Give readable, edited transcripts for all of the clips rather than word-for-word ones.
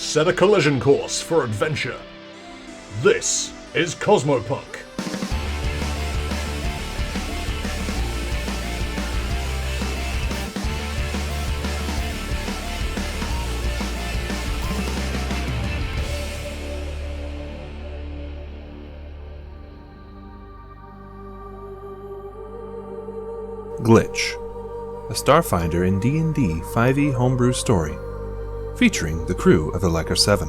Set a collision course for adventure. This is Cosmopunk. Glitch, a Starfinder in D&D 5e homebrew story, featuring the crew of the Leica 7.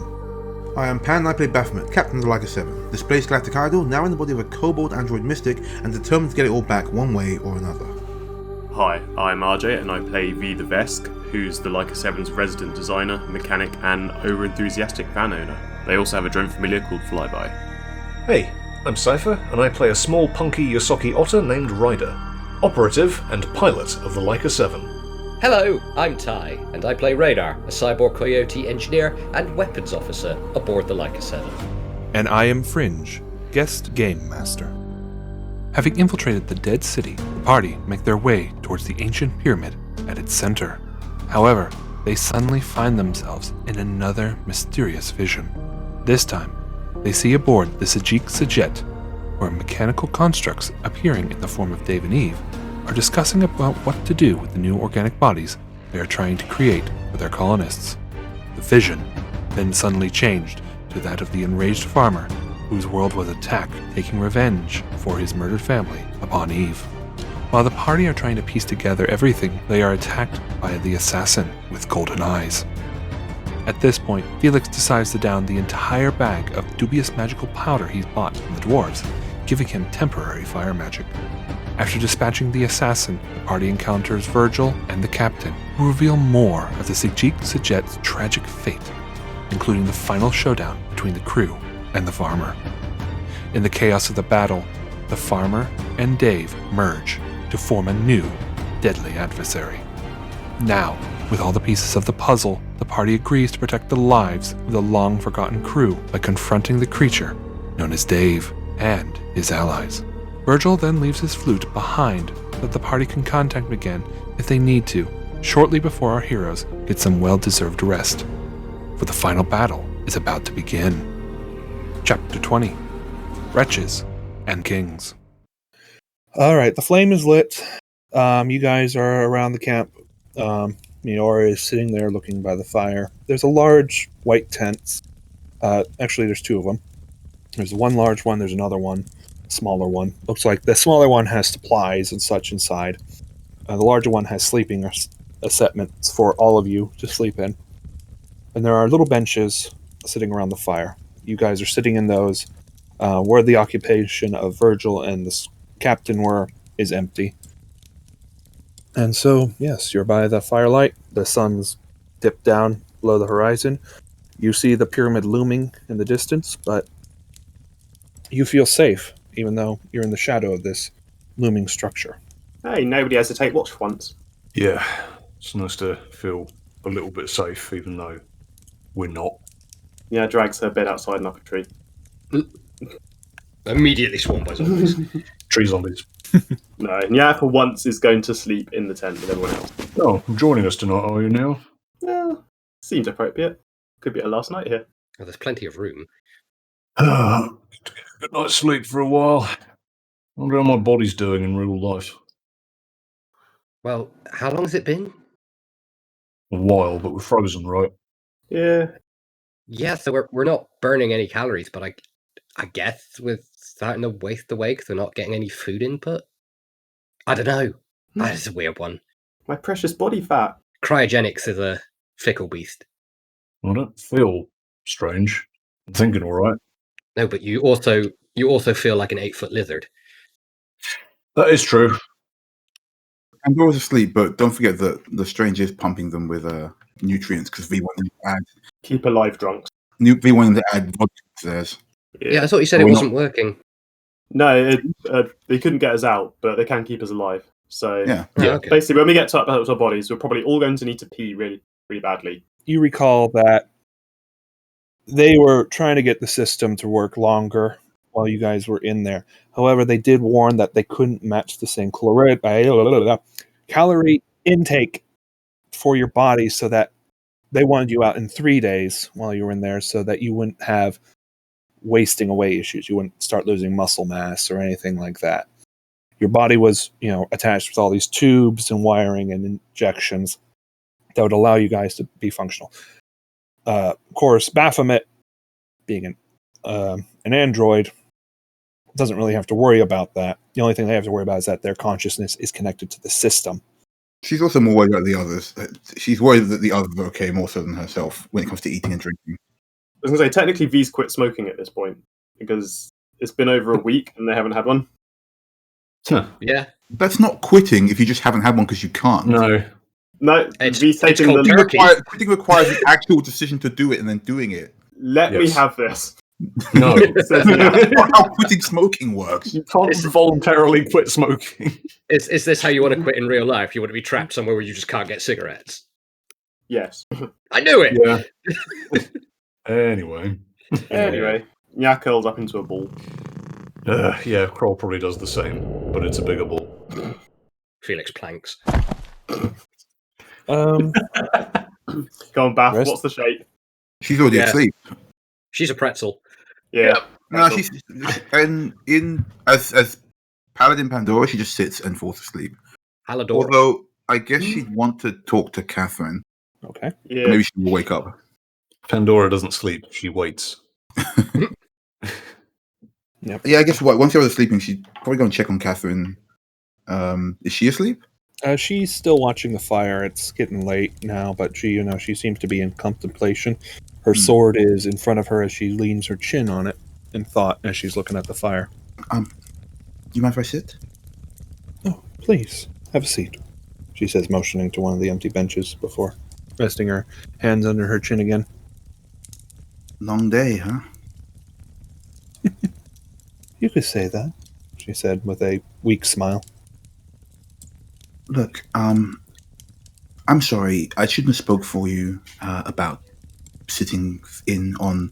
I am Pan, I play Baphomet, Captain of the Leica 7, displaced galactic idol, now in the body of a kobold android mystic, and determined to get it all back one way or another. Hi, I'm RJ, and I play V the Vesk, who's the Leica 7's resident designer, mechanic, and over-enthusiastic van owner. They also have a drone familiar called Flyby. Hey, I'm Cypher, and I play a small punky Yosoki otter named Ryder, operative and pilot of the Leica 7. Hello, I'm Ty, and I play Radar, a cyborg coyote engineer and weapons officer aboard the Leica 7. And I am Fringe, guest game master. Having infiltrated the dead city, the party make their way towards the ancient pyramid at its center. However, they suddenly find themselves in another mysterious vision. This time, they see aboard the Sajik Sajett, where mechanical constructs appearing in the form of Dave and Eve are discussing about what to do with the new organic bodies they are trying to create for their colonists. The vision then suddenly changed to that of the enraged farmer whose world was attacked, taking revenge for his murdered family upon Eve. While the party are trying to piece together everything, they are attacked by the assassin with golden eyes. At this point, Felix decides to down the entire bag of dubious magical powder he's bought from the Dwarves, giving him temporary fire magic. After dispatching the assassin, the party encounters Virgil and the captain, who reveal more of the Sajik Sajett's tragic fate, including the final showdown between the crew and the farmer. In the chaos of the battle, the farmer and Dave merge to form a new, deadly adversary. Now, with all the pieces of the puzzle, the party agrees to protect the lives of the long-forgotten crew by confronting the creature known as Dave and his allies. Virgil then leaves his flute behind so that the party can contact him again if they need to, shortly before our heroes get some well-deserved rest. For the final battle is about to begin. Chapter 20, Wretches and Kings. Alright, the flame is lit. You guys are around the camp. Miora is sitting there looking by the fire. There's a large white tent. Actually, there's two of them. There's one large one, there's another one, a smaller one. Looks like the smaller one has supplies and such inside. The larger one has sleeping assetments for all of you to sleep in. And there are little benches sitting around the fire. You guys are sitting in those. Where the occupation of Virgil and the captain were is empty. And so, yes, you're by the firelight. The sun's dipped down below the horizon. You see the pyramid looming in the distance, but you feel safe, even though you're in the shadow of this looming structure. Hey, nobody has to take watch for once. Yeah, it's nice to feel a little bit safe, even though we're not. Yeah, drags her bed outside and up a tree. Immediately swarmed by zombies. Tree zombies. No, yeah, for once is going to sleep in the tent with everyone else. Oh, joining us tonight, are you now? Well, seems appropriate. Could be our last night here. Oh, there's plenty of room. Good night's sleep for a while. I wonder how my body's doing in real life. Well, how long has it been? A while, but we're frozen, right? Yeah. Yeah, so we're not burning any calories, but I guess we're starting to waste away because we're not getting any food input. I don't know. That is a weird one. My precious body fat. Cryogenics is a fickle beast. I don't feel strange. I'm thinking all right. No, but you also feel like an 8-foot lizard. That is true. And they're always asleep, but don't forget that the strange is pumping them with nutrients because V wanted to add. Keep alive drunks. V wanted to add vodka to theirs. Yeah, I thought you said it wasn't working. No, they couldn't get us out, but they can keep us alive. So Yeah. Okay. Basically, when we get to our bodies, we're probably all going to need to pee really, really badly. You recall that they were trying to get the system to work longer while you guys were in there. However, they did warn that they couldn't match the same calorie intake for your body so that they wanted you out in 3 days while you were in there so that you wouldn't have wasting away issues. You wouldn't start losing muscle mass or anything like that. Your body was, attached with all these tubes and wiring and injections that would allow you guys to be functional. Of course, Baphomet, being an android, doesn't really have to worry about that. The only thing they have to worry about is that their consciousness is connected to the system. She's also more worried about the others. She's worried that the others are okay more so than herself when it comes to eating and drinking. I was going to say, technically, V's quit smoking at this point because it's been over a week and they haven't had one. Huh. Yeah. That's not quitting if you just haven't had one because you can't. No. No, V's taking called the... turkey. Quitting requires an actual decision to do it and then doing it. Let me have this. No. Says no. That's not how quitting smoking works. You can't voluntarily quit smoking. Is this how you want to quit in real life? You want to be trapped somewhere where you just can't get cigarettes? Yes. I knew it! Yeah. Anyway, Nya curls up into a ball. yeah, Kroll probably does the same, but it's a bigger ball. Felix planks. Go on, Bath, Rest- what's the shape? She's already Yeah. asleep. She's a pretzel. Yeah. No, she's as Paladin Pandora, she just sits and falls asleep. Hallador. Although I guess she'd want to talk to Catherine. Okay. Yeah. Maybe she will wake up. Pandora doesn't sleep, she waits. Yeah, I guess once the others sleeping, she'd probably go and check on Catherine. Is she asleep? She's still watching the fire. It's getting late now, but she seems to be in contemplation. Her sword is in front of her as she leans her chin on it in thought as she's looking at the fire. Do you mind if I sit? Oh, please, have a seat, she says, motioning to one of the empty benches before resting her hands under her chin again. Long day, huh? You could say that, she said with a weak smile. Look, I'm sorry. I shouldn't have spoke for you about sitting in on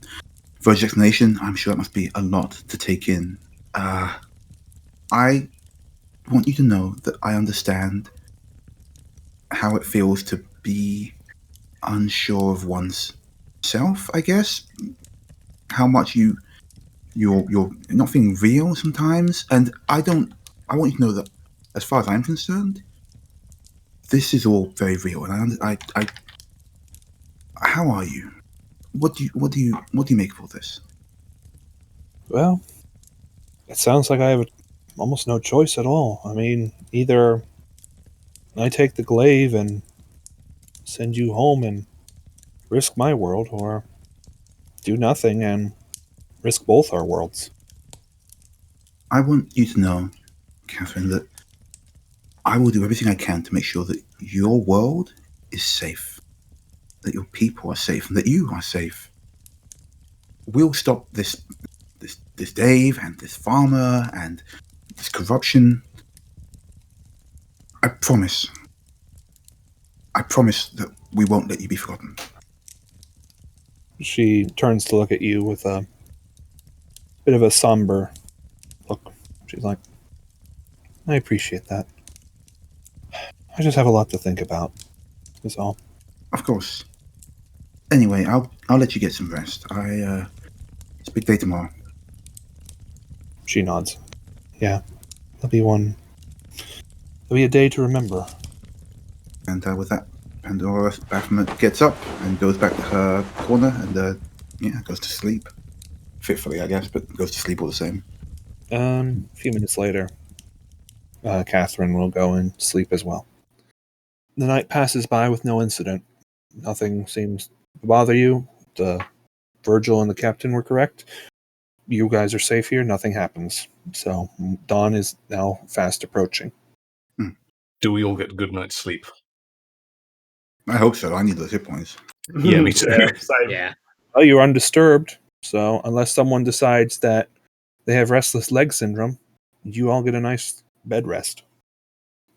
Virgil's explanation. I'm sure it must be a lot to take in. I want you to know that I understand how it feels to be unsure of one's self, I guess. How much you're not feeling real sometimes. And I want you to know that as far as I'm concerned, this is all very real, and I how are you? What do you make of all this? Well, it sounds like I have almost no choice at all. I mean, either I take the glaive and send you home and risk my world, or do nothing and risk both our worlds. I want you to know, Catherine, that I will do everything I can to make sure that your world is safe, that your people are safe, and that you are safe. We'll stop this DAAVE and this farmer and this corruption. I promise. I promise that we won't let you be forgotten. She turns to look at you with a bit of a somber look. She's like, I appreciate that. I just have a lot to think about, is all. Of course. Anyway, I'll let you get some rest. It's a big day tomorrow. She nods. Yeah, there'll be a day to remember. And with that, Pandora Baphomet gets up and goes back to her corner and goes to sleep. Fitfully, I guess, but goes to sleep all the same. A few minutes later, Catherine will go and sleep as well. The night passes by with no incident. Nothing seems to bother you. Virgil and the captain were correct. You guys are safe here. Nothing happens. So dawn is now fast approaching. Do we all get a good night's sleep? I hope so. I need those hit points. Yeah, me too. Yeah, same. Yeah. Well, you're undisturbed. So unless someone decides that they have restless leg syndrome, you all get a nice bed rest.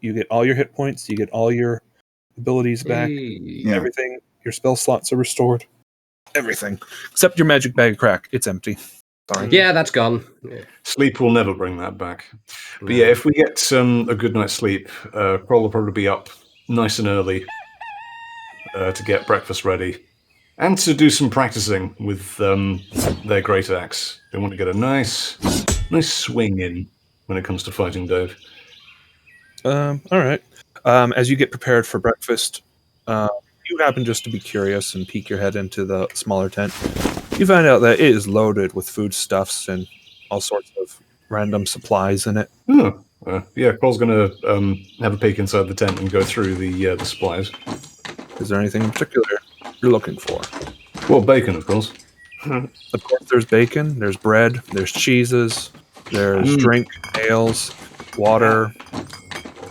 You get all your hit points. You get all your abilities back. Yeah. Everything. Your spell slots are restored. Everything. Except your magic bag of crack. It's empty. Sorry. Yeah, that's gone. Yeah. Sleep will never bring that back. But yeah, if we get a good night's sleep, Kroll will probably be up nice and early, to get breakfast ready and to do some practicing with their great axe. They want to get a nice swing in when it comes to fighting Dave. All right. As you get prepared for breakfast, you happen just to be curious and peek your head into the smaller tent. You find out that it is loaded with foodstuffs and all sorts of random supplies in it. Oh, yeah, Cole's going to have a peek inside the tent and go through the supplies. Is there anything in particular you're looking for? Well, bacon, of course. Of course, there's bacon, there's bread, there's cheeses, there's drink, ales, water.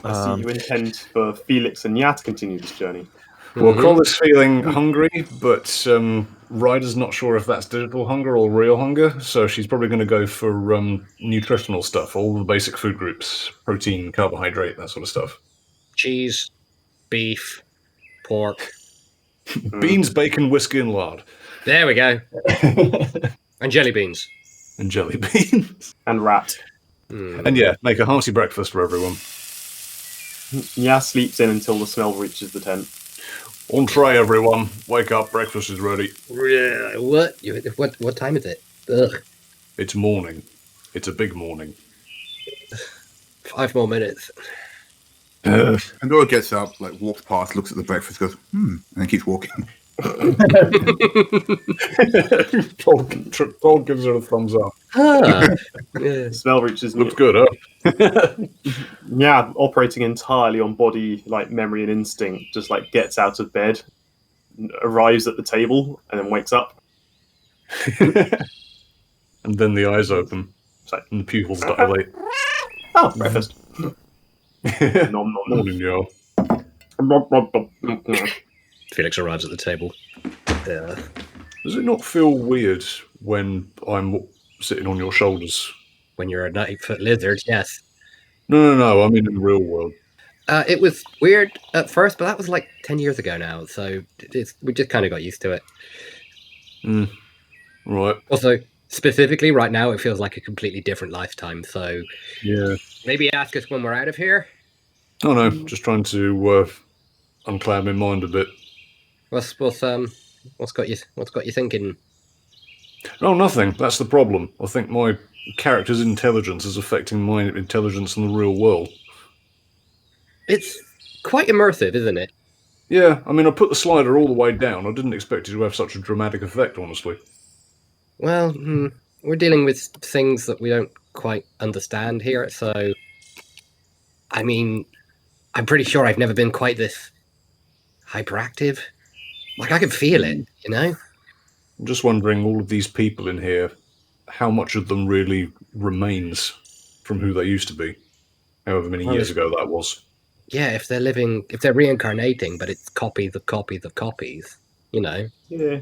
I see you intend for Felix and Nya to continue this journey. Well, Cole is feeling hungry, but Ryder's not sure if that's digital hunger or real hunger, so she's probably going to go for nutritional stuff, all the basic food groups, protein, carbohydrate, that sort of stuff. Cheese, beef, pork. Beans, bacon, whiskey, and lard. There we go. And jelly beans. And jelly beans. And rat. And yeah, make a hearty breakfast for everyone. Nya sleeps in until the smell reaches the tent. Entree, everyone. Wake up, breakfast is ready. What? What time is it? Ugh. It's morning. It's a big morning. 5 more minutes. And Dora gets up, like walks past, looks at the breakfast, goes, and then keeps walking. Paul gives her a thumbs up. The smell reaches. Looks good, huh? Yeah, operating entirely on body, like memory and instinct, just like gets out of bed, arrives at the table, and then wakes up. And then the eyes open, and the pupils dilate. Oh, breakfast. Nom, nom, nom. Morning, yo. Felix arrives at the table. Does it not feel weird when I'm sitting on your shoulders? When you're a 90-foot lizard, yes. No. I mean in the real world. It was weird at first, but that was like 10 years ago now, so we just kind of got used to it. Right. Also, specifically right now, it feels like a completely different lifetime, so Yeah. maybe ask us when we're out of here. Oh no, just trying to uncloud my mind a bit. What's got you thinking? Oh, nothing. That's the problem. I think my character's intelligence is affecting my intelligence in the real world. It's quite immersive, isn't it? Yeah, I mean, I put the slider all the way down. I didn't expect it to have such a dramatic effect, honestly. Well, we're dealing with things that we don't quite understand here, so... I mean, I'm pretty sure I've never been quite this hyperactive. Like, I can feel it, you know? I'm just wondering, all of these people in here, how much of them really remains from who they used to be? However many years ago that was. Yeah, if they're reincarnating, but it's copies of copies of copies, you know? Yeah.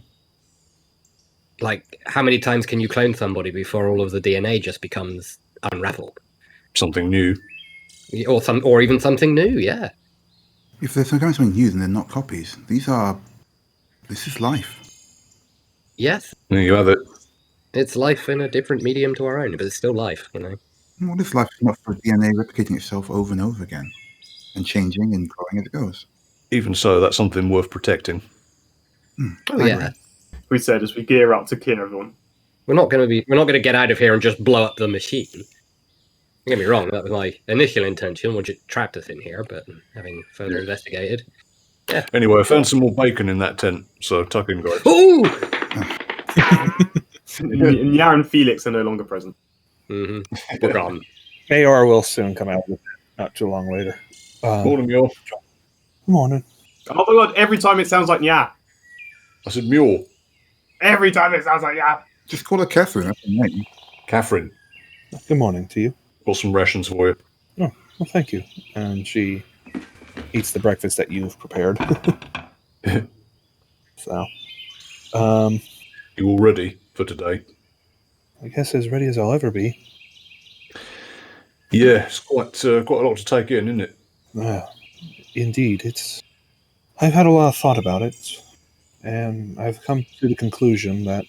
Like, how many times can you clone somebody before all of the DNA just becomes unraveled? Something new. Or even something new, yeah. If they're something new, then they're not copies. This is life. Yes. There you have it. It's life in a different medium to our own, but it's still life, you know? What is life not for DNA replicating itself over and over again? And changing and growing as it goes. Even so, that's something worth protecting. Oh, yeah. We said as we gear up to kill everyone. We're not going to get out of here and just blow up the machine. Don't get me wrong, that was my initial intention once it trapped us in here, but having further investigated. Yeah. Anyway, I found some more bacon in that tent, so tuck in, guys. Ooh! And Nya and Felix are no longer present. Mm-hmm. We're gone. AR will soon come out with it, not too long later. Morning, yo. Morning. Oh my god, every time it sounds like Nya. I said mule. Every time it sounds like Nya. Just call her Catherine. That's her name. Catherine, Good morning to you. got some rations for you. Oh, well, thank you. And she eats the breakfast that you've prepared. So, You all ready for today? I guess as ready as I'll ever be. Yeah, it's quite a lot to take in, isn't it? Indeed, I've had a lot of thought about it, and I've come to the conclusion that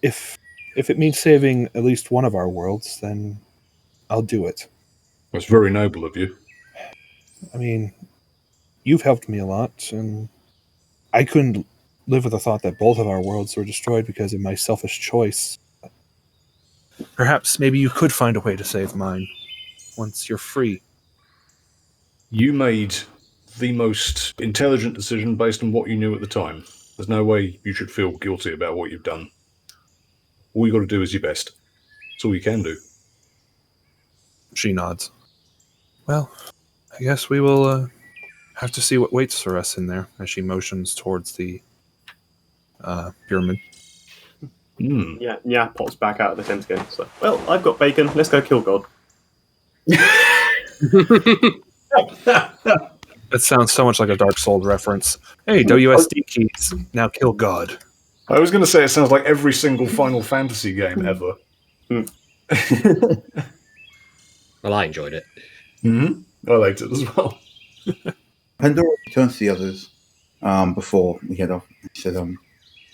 if it means saving at least one of our worlds, then I'll do it. That's very noble of you. I mean, you've helped me a lot, and I couldn't live with the thought that both of our worlds were destroyed because of my selfish choice. Perhaps maybe you could find a way to save mine once you're free. You made the most intelligent decision based on what you knew at the time. There's no way you should feel guilty about what you've done. All you got to do is your best. That's all you can do. She nods. Well, I guess we will have to see what waits for us in there, as she motions towards the pyramid. Yeah, pops back out of the tent again. So, well, I've got bacon. Let's go kill God. That sounds so much like a Dark Souls reference. Hey, WSD keys. Now kill God. I was going to say it sounds like every single Final Fantasy game ever. Well, I enjoyed it. I liked it as well. Pandora turns to the others before we head off. She said,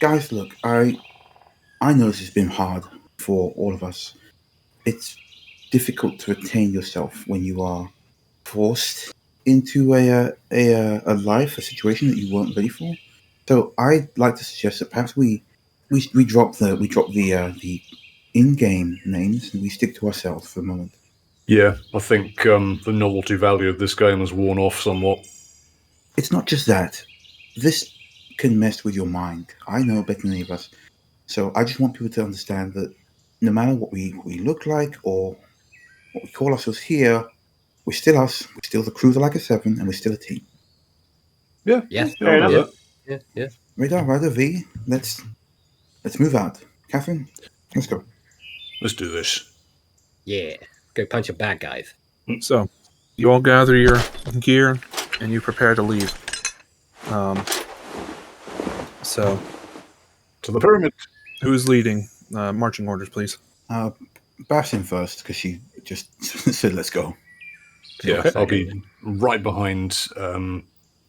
guys, look, I know this has been hard for all of us. It's difficult to retain yourself when you are forced into a situation that you weren't ready for. So I'd like to suggest that perhaps we drop the in-game names and we stick to ourselves for a moment. Yeah, I think the novelty value of this game has worn off somewhat. It's not just that. This can mess with your mind. I know better than any of us. So I just want people to understand that no matter what we look like or what we call ourselves here, we're still us. We're still the crew of the Like a Seven, and we're still a team. Yeah, Yes. I know that. Yeah. Radar, Ryder, V, let's move out. Catherine, let's go. Let's do this. Yeah. Go punch some bad guys. So, you all gather your gear and you prepare to leave. So, To the pyramid. who's leading? Marching orders, please. Bash in first, because she just said, let's go. Yeah, Okay. I'll be right behind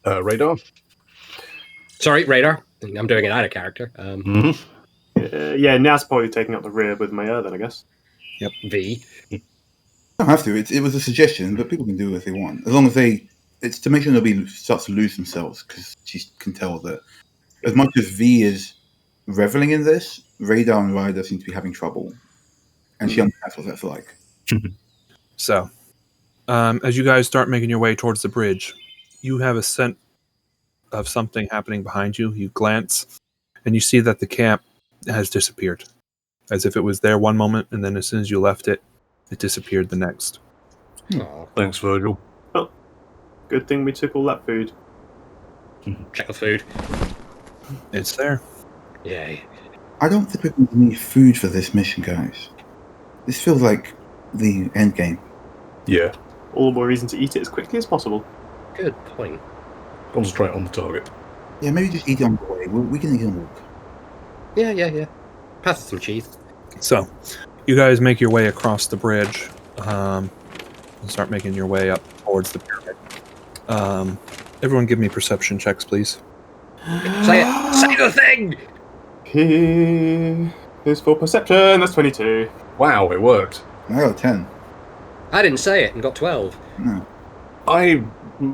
Radar. Sorry, Radar. I'm doing it out of character. Yeah, Now's probably taking up the rear with Maya then, I guess. V. You don't have to. It was a suggestion, but people can do what they want. As long as it's to make sure nobody starts to lose themselves, because she can tell that as much as V is reveling in this, Radar and Ryder seem to be having trouble. And she understands what that's like. So, as you guys start making your way towards the bridge, you have a sense of something happening behind you. You glance, and you see that the camp has disappeared. As if it was there one moment, and then as soon as you left it, it disappeared the next. Oh, Thanks, Virgil. Good thing we took all that food. check the food. It's there. Yay. I don't think we're going to need food for this mission, guys. This feels like the end game. Yeah, All the more reason to eat it as quickly as possible. Good point. concentrate on the target. Yeah, maybe just eat it on the way. We can eat it on the walk. Yeah. Pass us some cheese. So, you guys make your way across the bridge and start making your way up towards the pyramid. Everyone give me perception checks, please. Say it. Say the thing! Here's for perception. That's 22. Wow, it worked. I got a 10. I didn't say it and got 12. No.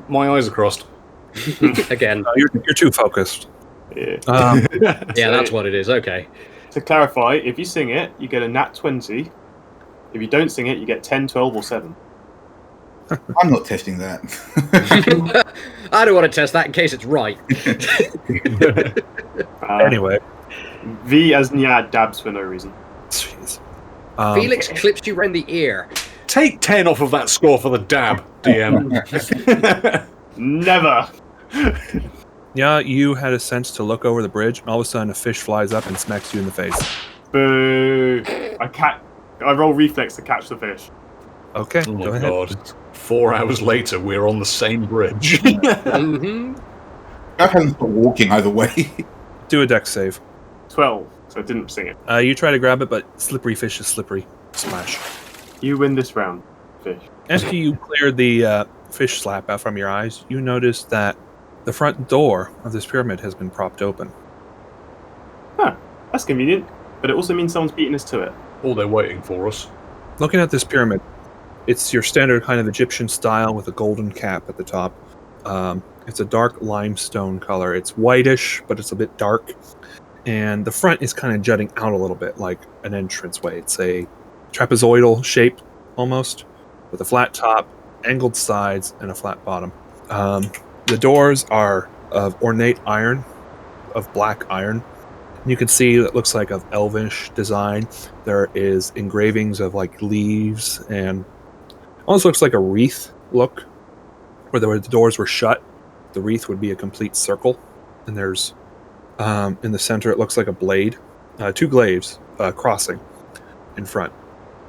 My eyes are crossed. Again. You're too focused. Yeah. Yeah, that's what it is. Okay. To clarify, if you sing it, you get a nat 20. If you don't sing it, you get 10, 12, or 7. I'm not testing that. I don't want to test that in case it's right. Anyway. V as Nya dabs for no reason. Jeez. Felix clips you round the ear. Take 10 off of that score for the dab, DM. Never! Yeah, you had a sense to look over the bridge, and all of a sudden a fish flies up and smacks you in the face. Boo! I roll reflex to catch the fish. Okay, Oh go my ahead. god. 4 hours later, we're on the same bridge. Mm-hmm. I haven't stopped walking either way. Do a dex save. 12, so I didn't sing it. You try to grab it, but slippery fish is slippery. Splash. You win this round, fish. After you cleared the fish slap out from your eyes, you notice that the front door of this pyramid has been propped open. Huh, that's convenient. But it also means someone's beating us to it. Or they're waiting for us. Looking at this pyramid, it's your standard kind of Egyptian style with a golden cap at the top. It's a dark limestone color. It's whitish, but it's a bit dark. And the front is kind of jutting out a little bit like an entranceway. It's a trapezoidal shape almost, with a flat top, angled sides, and a flat bottom. The doors are of ornate iron, of black iron. You can see it looks like of elvish design. There is engravings of like leaves and almost looks like a wreath look, where the doors were shut. The wreath would be a complete circle, and there's in the center it looks like a blade, two glaives crossing in front.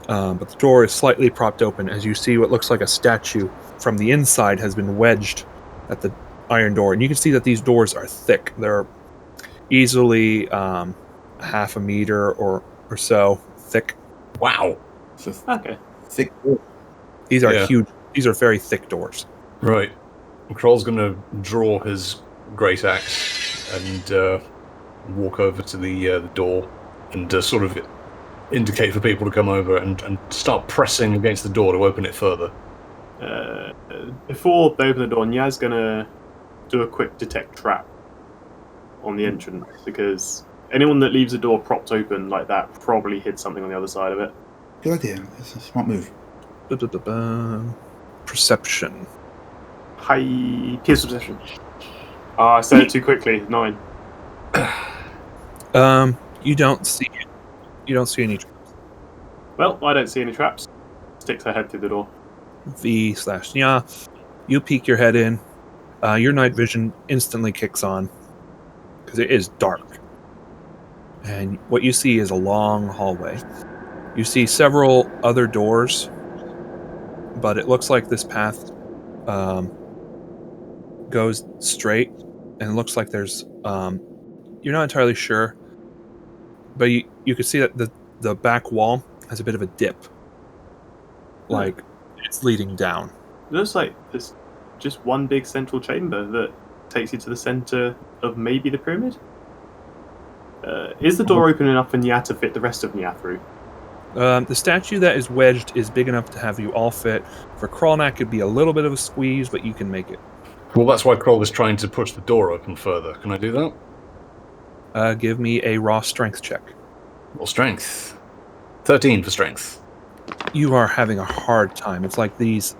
But the door is slightly propped open as you see what looks like a statue from the inside has been wedged at the iron door, and you can see that these doors are thick. They're easily half a meter or so thick. Wow. So Okay. thick. These are Yeah. huge. These are very thick doors. Right. Kroll's going to draw his great axe and walk over to the door and sort of indicate for people to come over and start pressing against the door to open it further. Before they open the door, Nya's gonna do a quick detect trap on the entrance, because anyone that leaves a door propped open like that probably hid something on the other side of it. Good idea. That's a smart move. Perception. High pierce perception. I said it too quickly. 9. You don't see any Well, I don't see any traps. Sticks her head through the door. V/Nya. You peek your head in. Your night vision instantly kicks on because it is dark, and what you see is a long hallway. You see several other doors, but it looks like this path goes straight, and it looks like there's you're not entirely sure, but you can see that the back wall has a bit of a dip, like it's leading down. It looks like there's just one big central chamber that takes you to the center of maybe the pyramid. Is the door open enough for Nya to fit the rest of Nya through? The statue that is wedged is big enough to have you all fit. For Krawlnak, it'd be a little bit of a squeeze, but you can make it. Well, that's why Kroll is trying to push the door open further. Can I do that? Give me a raw strength check. Well, strength. 13 for strength. You are having a hard time. It's like these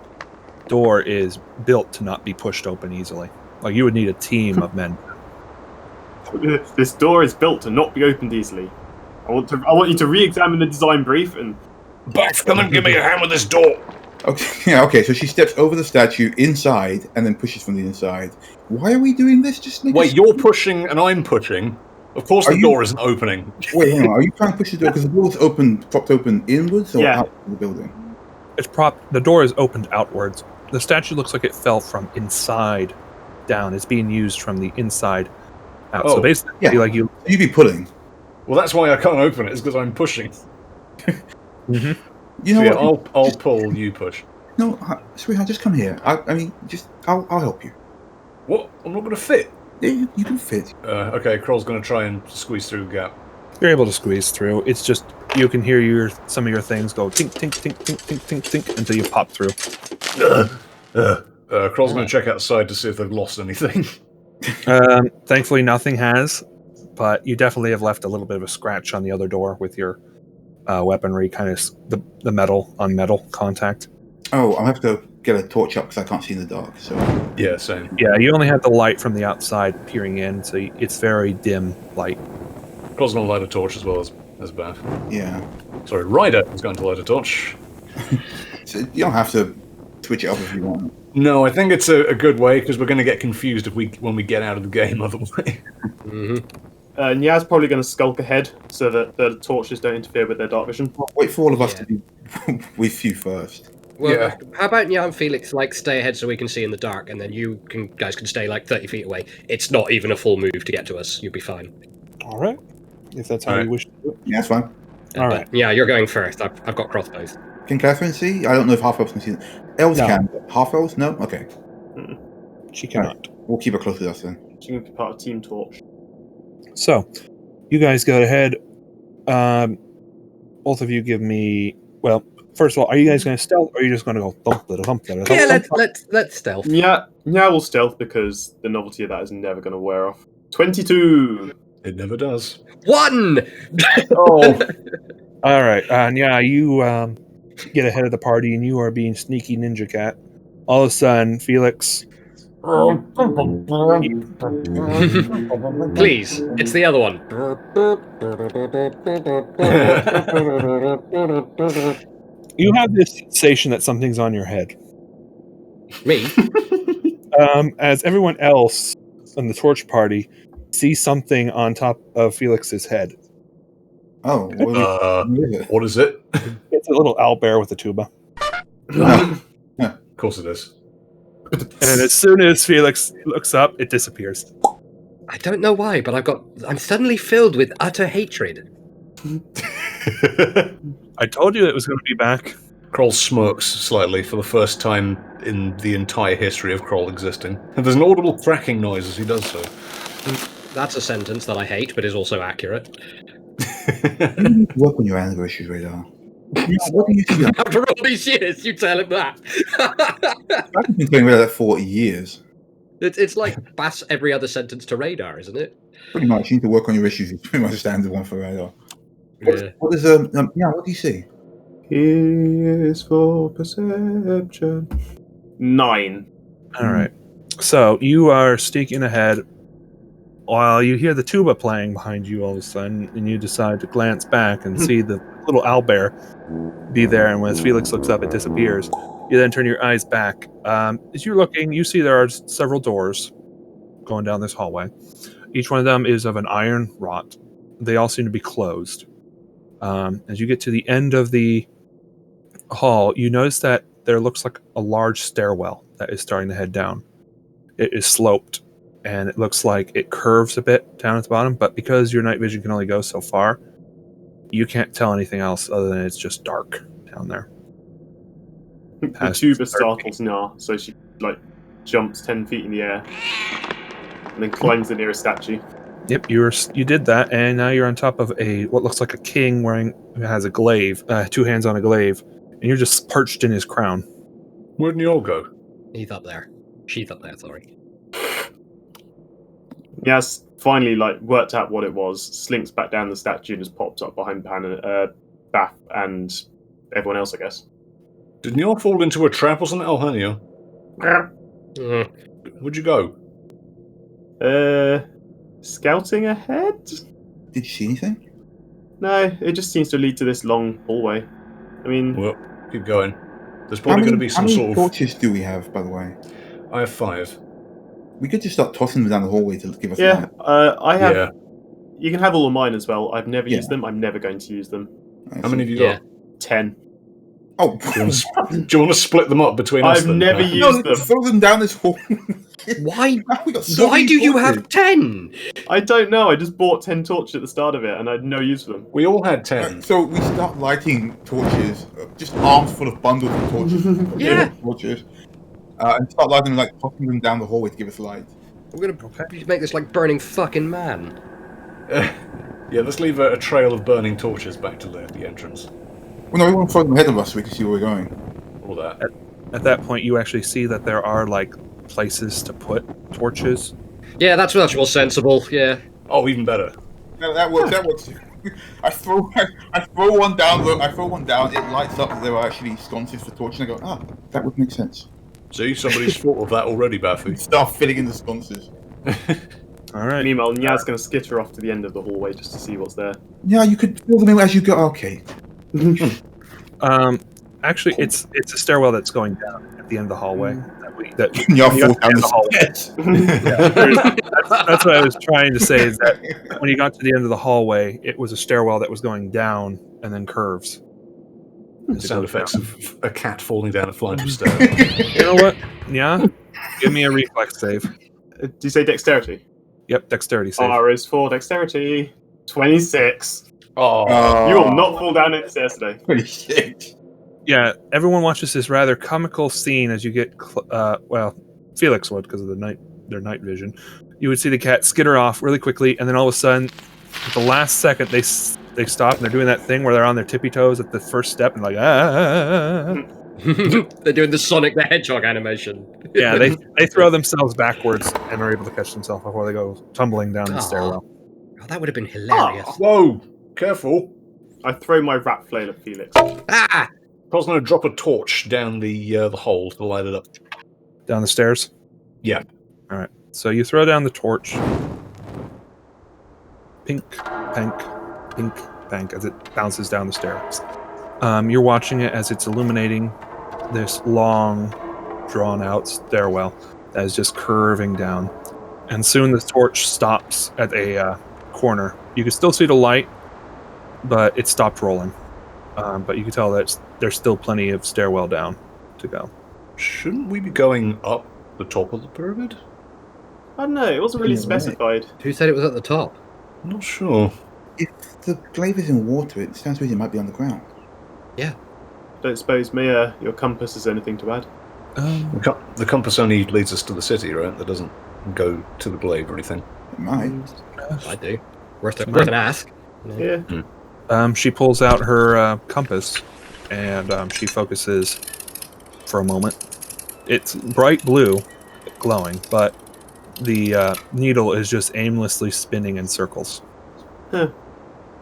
door is built to not be pushed open easily. Like you would need a team of men. This door is built to not be opened easily. I want you to re-examine the design brief and... Bax, come and give me a hand with this door! Okay, yeah, okay, so she steps over the statue inside and then pushes from the inside. Why are we doing this? Just make Wait, you're pushing and I'm pushing? Of course the door isn't opening. Wait, hang on, are you trying to push the door? Because the door's propped open inwards or Yeah. out of the building? It's propped. The door is opened outwards. The statue looks like it fell from inside down. It's being used from the inside out. Oh, So basically, yeah. like you. You'd be pulling. Well, that's why I can't open it, is because I'm pushing. You So know yeah, what? I'll pull, you push. No, sweetheart, just come here. I mean, I'll help you. What? I'm not going to fit. Yeah, you can fit. Okay, Kroll's going to try and squeeze through the gap. You're able to squeeze through. It's just you can hear some of your things go tink tink tink tink tink tink tink until you pop through. Kroll's going to check outside to see if they've lost anything. Thankfully, nothing has, but you definitely have left a little bit of a scratch on the other door with your weaponry, kind of the metal on metal contact. Oh, I'll have to get a torch up because I can't see in the dark. So Yeah, same. Yeah, you only have the light from the outside peering in, so it's very dim light. Kroll's going to light a torch as well as Bath. yeah, Sorry, Ryder is going to light a torch. so you don't have to switch it up if you want. No, I think it's a good way, because we're going to get confused when we get out of the game other way. Nya's probably going to skulk ahead so that the torches don't interfere with their dark vision. Wait for all of us to be with you first. Well, Yeah. how about Nya and Felix stay ahead so we can see in the dark, and then you guys can stay 30 feet away. It's not even a full move to get to us. You'll be fine. All right, if that's how All you right. wish to do it. Yeah, that's fine. All But, right. yeah, you're going first. I've got crossbows. Can Catherine see? I don't know if half elves can see. Elves No. can. But half elves? No. Okay, She cannot. we'll keep her close to us then. She's going to be part of Team Torch. So, you guys go ahead. Both of you give me. Well, first of all, are you guys going to stealth, or are you just going to go thump, little thump, little thump? Yeah, thump? let's stealth. Yeah, we'll stealth because the novelty of that is never going to wear off. 22. It never does. 1. Oh, All right, yeah, you get ahead of the party, and you are being sneaky ninja cat. All of a sudden, Felix, Please, it's the other one. you have this sensation that something's on your head. Me? As everyone else in the torch party sees something on top of Felix's head. Oh, what is it? what is it? It's a little owlbear with a tuba. Of course it is. And as soon as Felix looks up, it disappears. I don't know why, but I'm suddenly filled with utter hatred. I told you it was going to be back. Kroll smirks slightly for the first time in the entire history of Kroll existing. And there's an audible cracking noise as he does so. That's a sentence that I hate, but is also accurate. You need to work on your anger issues, Radar. What do you think? After all these years, you tell him that. I've been doing that 40 years. It's like Bass every other sentence to Radar, isn't it? Pretty much. You need to work on your issues. It's pretty much a standard one for Radar. Yeah. What is what do you see? Here's for perception. 9. All right. So you are sneaking ahead while you hear the tuba playing behind you all of a sudden, and you decide to glance back and see the little owlbear be there, and when Felix looks up, it disappears. You then turn your eyes back. As you're looking, you see there are several doors going down this hallway. Each one of them is of an iron wrought. They all seem to be closed. As you get to the end of the hall, you notice that there looks like a large stairwell that is starting to head down. It is sloped, and it looks like it curves a bit down at the bottom, but because your night vision can only go so far, you can't tell anything else other than it's just dark down there. The tuba startles Nar, so she jumps 10 feet in the air and then climbs the nearest statue. Yep, you did that, and now you're on top of what looks like a king who has a glaive, 2 hands on a glaive, and you're just perched in his crown. Where'd you all go? He's up there. She's up there, sorry. Yas finally worked out what it was, slinks back down the statue and just pops up behind Bath and everyone else, I guess. Didn't you all fall into a trap or something? Oh, honey. Where'd you go? Scouting ahead? Did you see anything? No, it just seems to lead to this long hallway. I mean... Well, keep going. There's probably going to be some how sort many of... torches do we have, by the way? I have 5. We could just start tossing them down the hallway to give us Yeah, light. I have... Yeah. You can have all of mine as well. I've never Yeah. used them. I'm never going to use them. How many have you Yeah. got? 10. Oh, Do you want to split them up between us I've then? never No? used them. throw them down this hall. Why? We got so Why many do you torches. have 10? I don't know. I just bought 10 torches at the start of it, and I had no use for them. We all had 10. So we start lighting torches, just arms full of bundles of torches. Yeah. Torches. And start lighting them, tossing them down the hallway to give us light. We're gonna make this like Burning fucking Man. Yeah, let's leave a trail of burning torches back to the entrance. Well, no, we want to throw them ahead of us so we can see where we're going. All that. At that point, you actually see that there are places to put torches. Yeah, that's much more sensible. Yeah. Oh, even better. No, that works. That works. I throw one down. Look, I throw one down. It lights up. There are actually sconces for torches. And I go, that would make sense. See, somebody's thought of that already, Baffy. Start filling in the sconces. All right. Meanwhile, Nyaz going to skitter off to the end of the hallway just to see what's there. Yeah, you could fill them in as you go. Okay. Actually, it's a stairwell that's going down at the end of the hallway. Y'all when you fall got to down the hallway. That's what I was trying to say. Is that when you got to the end of the hallway, it was a stairwell that was going down and then curves. Sound effects of a cat falling down a flight of stairs. You know what? Yeah, give me a reflex save. Do you say dexterity? Yep, dexterity save. R is for dexterity. 26. Oh, You will not fall down any stairs today. 26. Yeah, everyone watches this rather comical scene as you get, Felix would because of their night vision. You would see the cat skitter off really quickly, and then all of a sudden, at the last second, they they stop and they're doing that thing where they're on their tippy toes at the first step and like ah. They're doing the Sonic the Hedgehog animation. Yeah, they throw themselves backwards and are able to catch themselves before they go tumbling down the stairwell. Oh, that would have been hilarious. Whoa! Careful. I throw my rat flail at Felix. Ah! I was going to drop a torch down the hole to light it up. Down the stairs? Yeah. All right. So you throw down the torch. Pink, pank, pink, pank as it bounces down the stairs. You're watching it as it's illuminating this long, drawn-out stairwell that is just curving down. And soon the torch stops at a corner. You can still see the light, but it stopped rolling. But you can tell that there's still plenty of stairwell down to go. Shouldn't we be going up the top of the pyramid? I don't know, it wasn't really Yeah, right. specified. Who said it was at the top? I'm not sure. If the glaive is in water, it sounds weird it might be on the ground. Don't suppose, Mia, your compass has anything to add? The compass only leads us to the city, right? That doesn't go to the glaive or anything. It might. I do. Worth an ask. Yeah. She pulls out her compass, and she focuses for a moment. It's bright blue, glowing, but the needle is just aimlessly spinning in circles. Huh.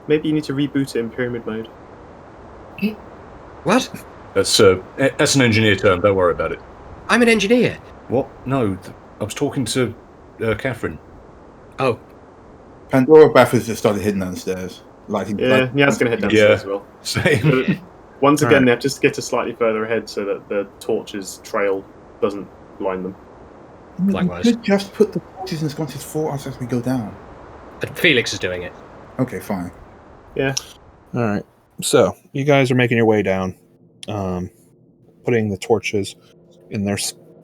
Maybe you need to reboot it in pyramid mode. What? That's an engineer term. Don't worry about it. I'm an engineer. What? No, I was talking to Catherine. Oh. Pandora Bath has just started heading downstairs. Yeah, Nia's going to head downstairs as well. Same. But once again, Alright. they have to get slightly further ahead so that the torch's trail doesn't blind them. Likewise. You could just put the torches and sconces for us as we go down. Felix is doing it. Okay, fine. Yeah. All right. So you guys are making your way down, putting the torches in their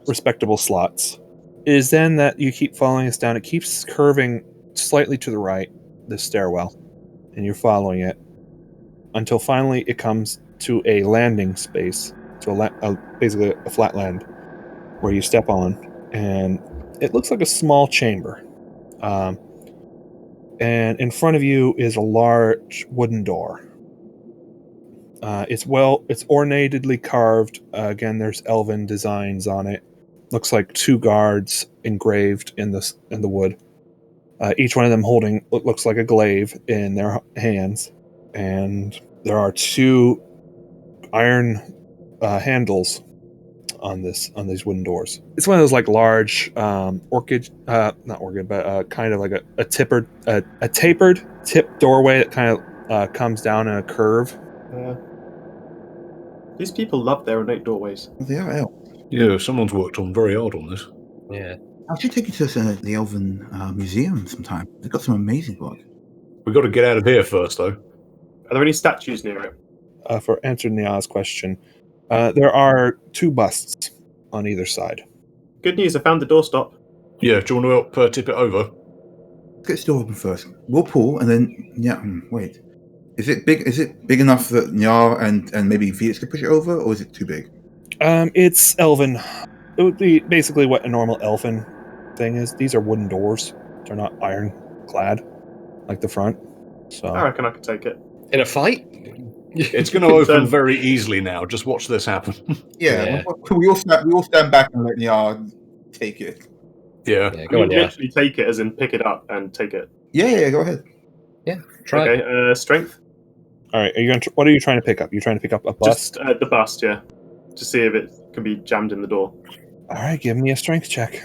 respectable slots. It is then that you keep following us down. It keeps curving slightly to the right, this stairwell, and you're following it until finally it comes to a landing space, to basically a flat land where you step on, and it looks like a small chamber. And in front of you is a large wooden door. It's ornatedly carved. Again, there's elven designs on it. Looks like two guards engraved in the wood. Each one of them holding what looks like a glaive in their hands, and there are two iron handles on these wooden doors. It's one of those like large not orchid, but kind of like a tapered tip doorway that kind of comes down in a curve. These people love their ornate doorways. Well, they are elves. Yeah, someone's worked hard on this. Yeah. I should take you to the Elven Museum sometime. They've got some amazing work. We've got to get out of here first, though. Are there any statues near it? For answering Nia's question, there are two busts on either side. Good news, I found the doorstop. Yeah, do you want to help tip it over? Let's get this door open first. We'll pull, and then wait. Is it big? Is it big enough that Nya and maybe Felix could push it over, or is it too big? It's elven. It would be basically what a normal elfin thing is. These are wooden doors. They're not ironclad like the front. So I reckon I could take it. In a fight? It's going to open very easily now. Just watch this happen. Yeah. We all stand back and let Nya take it. Yeah. Go on, yeah. Literally take it, as in pick it up and take it. Yeah. Go ahead. Yeah, try it. Okay, strength. all right, what are you trying to pick up? You're trying to pick up a bust? Just the bust, yeah. To see if it can be jammed in the door. All right, give me a strength check.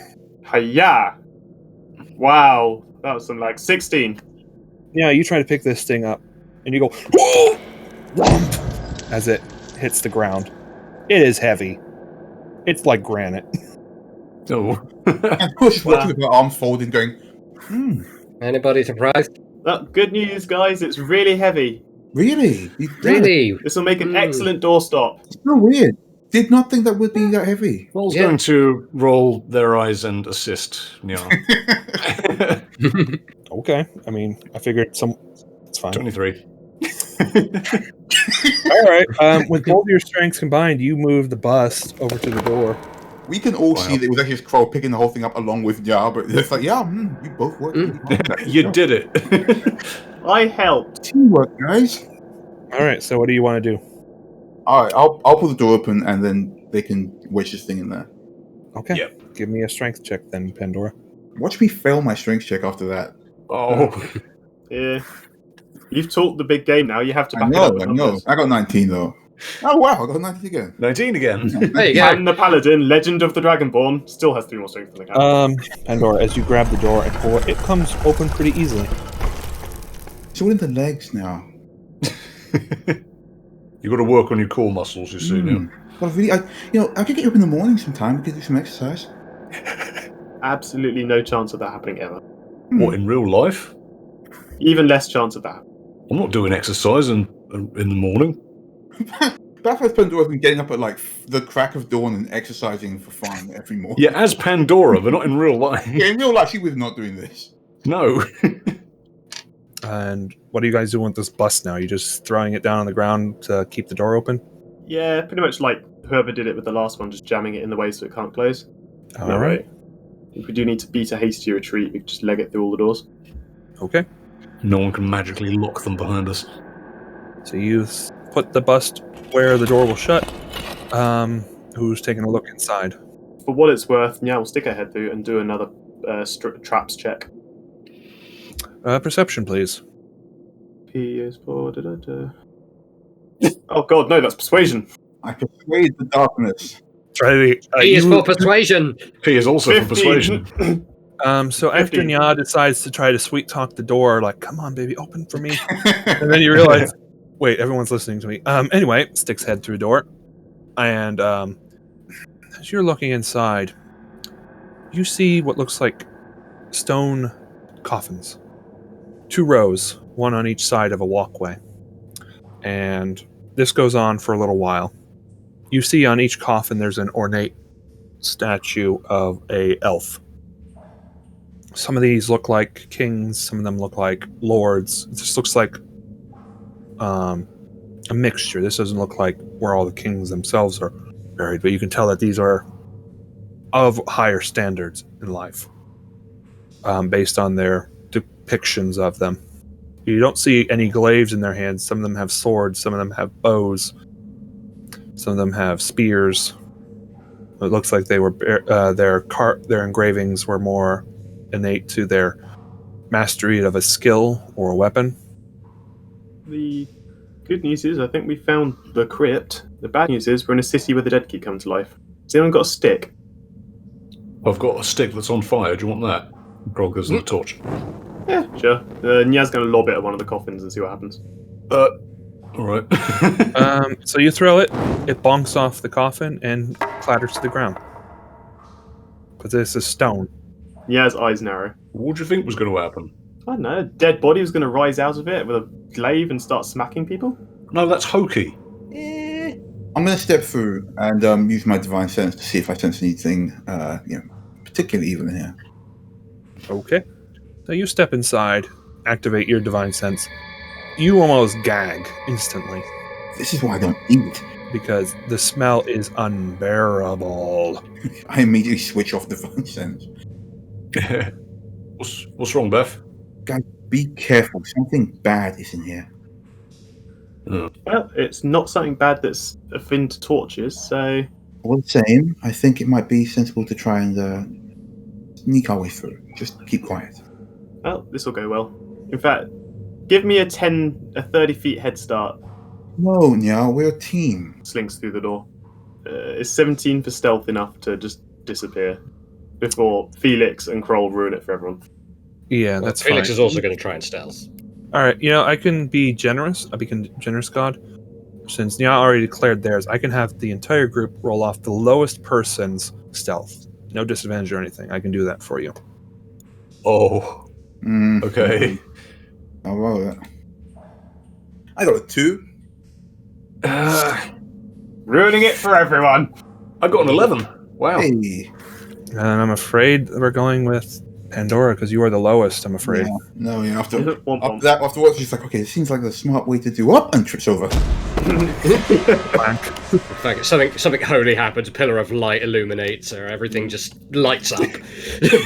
Hiya! Wow, that was some 16. Yeah, you try to pick this thing up, and you go whoa! Whomp, as it hits the ground. It is heavy. It's like granite. Oh. And push watching with her arms folded, going, Anybody surprised? Good news, guys. It's really heavy. Really? Really? This will make an excellent doorstop. It's so weird. Did not think that would be that heavy. Roll's going to roll their eyes and assist. Yeah. Okay, I mean, I figured it's fine. 23. All right, with both your strengths combined, you move the bust over to the door. We can all Wow. see that it was actually just Crow picking the whole thing up along with Jar, but it's like, yeah, you both worked really hard. You did it. I helped. Teamwork, guys. All right. So what do you want to do? All right, I'll pull the door open, and then they can wedge this thing in there. Okay. Yep. Give me a strength check then, Pandora. Watch me fail my strength check after that. Oh, Yeah. You've talked the big game now. You have to I back it know, up with I know. numbers. I got 19 though. Oh wow, I got 19 again. 19 again. There you go. And the Paladin, Legend of the Dragonborn, still has 3 more strength than the Captain. Pandora, as you grab the door and pull it, it comes open pretty easily. It's all in the legs now. You got to work on your core muscles, you see. Now. Well, really, I could get you up in the morning sometime. We could do some exercise. Absolutely no chance of that happening ever. What, in real life? Even less chance of that. I'm not doing exercise in the morning. Bathurst Pandora's been getting up at like the crack of dawn and exercising for fun every morning. Yeah, as Pandora, but not in real life. Yeah, in real life, she was not doing this. No. And what are you guys doing with this bus now? You just throwing it down on the ground to keep the door open? Yeah, pretty much like whoever did it with the last one, just jamming it in the way so it can't close. All right. If we do need to beat a hasty retreat, we can just leg it through all the doors. Okay. No one can magically lock them behind us. So you put the bust where the door will shut. Who's taking a look inside? For what it's worth, Nya will stick her head through and do another traps check. Perception, please. P is for Oh god, no, that's persuasion. I persuade the darkness. Try to. P is for persuasion. P is also 15. for persuasion. So after 15. Nya decides to try to sweet talk the door, like, come on, baby, open for me. And then you realize, wait, everyone's listening to me. Anyway, sticks head through door. And as you're looking inside, you see what looks like stone coffins. 2 rows, one on each side of a walkway. And this goes on for a little while. You see on each coffin there's an ornate statue of a elf. Some of these look like kings, some of them look like lords. It just looks like a mixture. This doesn't look like where all the kings themselves are buried, but you can tell that these are of higher standards in life, based on their depictions of them. You don't see any glaives in their hands. Some of them have swords, some of them have bows, some of them have spears. It looks like they were their engravings were more innate to their mastery of a skill or a weapon. The good news is I think we found the crypt. The bad news is we're in a city where the dead keep coming to life. Has anyone got a stick? I've got a stick that's on fire. Do you want that? Grog has a torch. Yeah, sure. Nya's going to lob it at one of the coffins and see what happens. Alright. So you throw it, it bonks off the coffin and clatters to the ground. Because this is stone. Nya's eyes narrow. What do you think was going to happen? I don't know, a dead body was going to rise out of it with a glaive and start smacking people? No, that's hokey. I'm going to step through and use my divine sense to see if I sense anything, particularly evil in here. Okay. So you step inside, activate your divine sense. You almost gag instantly This is why I don't eat. because the smell is unbearable. I immediately switch off divine sense. What's wrong, Beth? Guys, be careful. Something bad is in here. Well, it's not something bad that's akin to torches, so... All the same, I think it might be sensible to try and sneak our way through. Just keep quiet. Well, this will go well. In fact, give me a 30 feet head start. No, Nya, we're a team. Slinks through the door. Is 17 for stealth enough to just disappear before Felix and Kroll ruin it for everyone? Yeah, that's Felix fine. is also going to try and stealth. All right, I can be generous. I become generous god. Since Nya already declared theirs, I can have the entire group roll off the lowest person's stealth. No disadvantage or anything. I can do that for you. Oh. Okay. I'll roll it. I got a 2. Ruining it for everyone! I got an 11. Wow. Hey. And I'm afraid we're going with Pandora because you are the lowest, I'm afraid. Yeah. No, after Womp womp. afterwards, she's like, okay, it seems like the smart way to do up and trips over. Blank. In fact, something holy happens. A pillar of light illuminates her. Everything just lights up.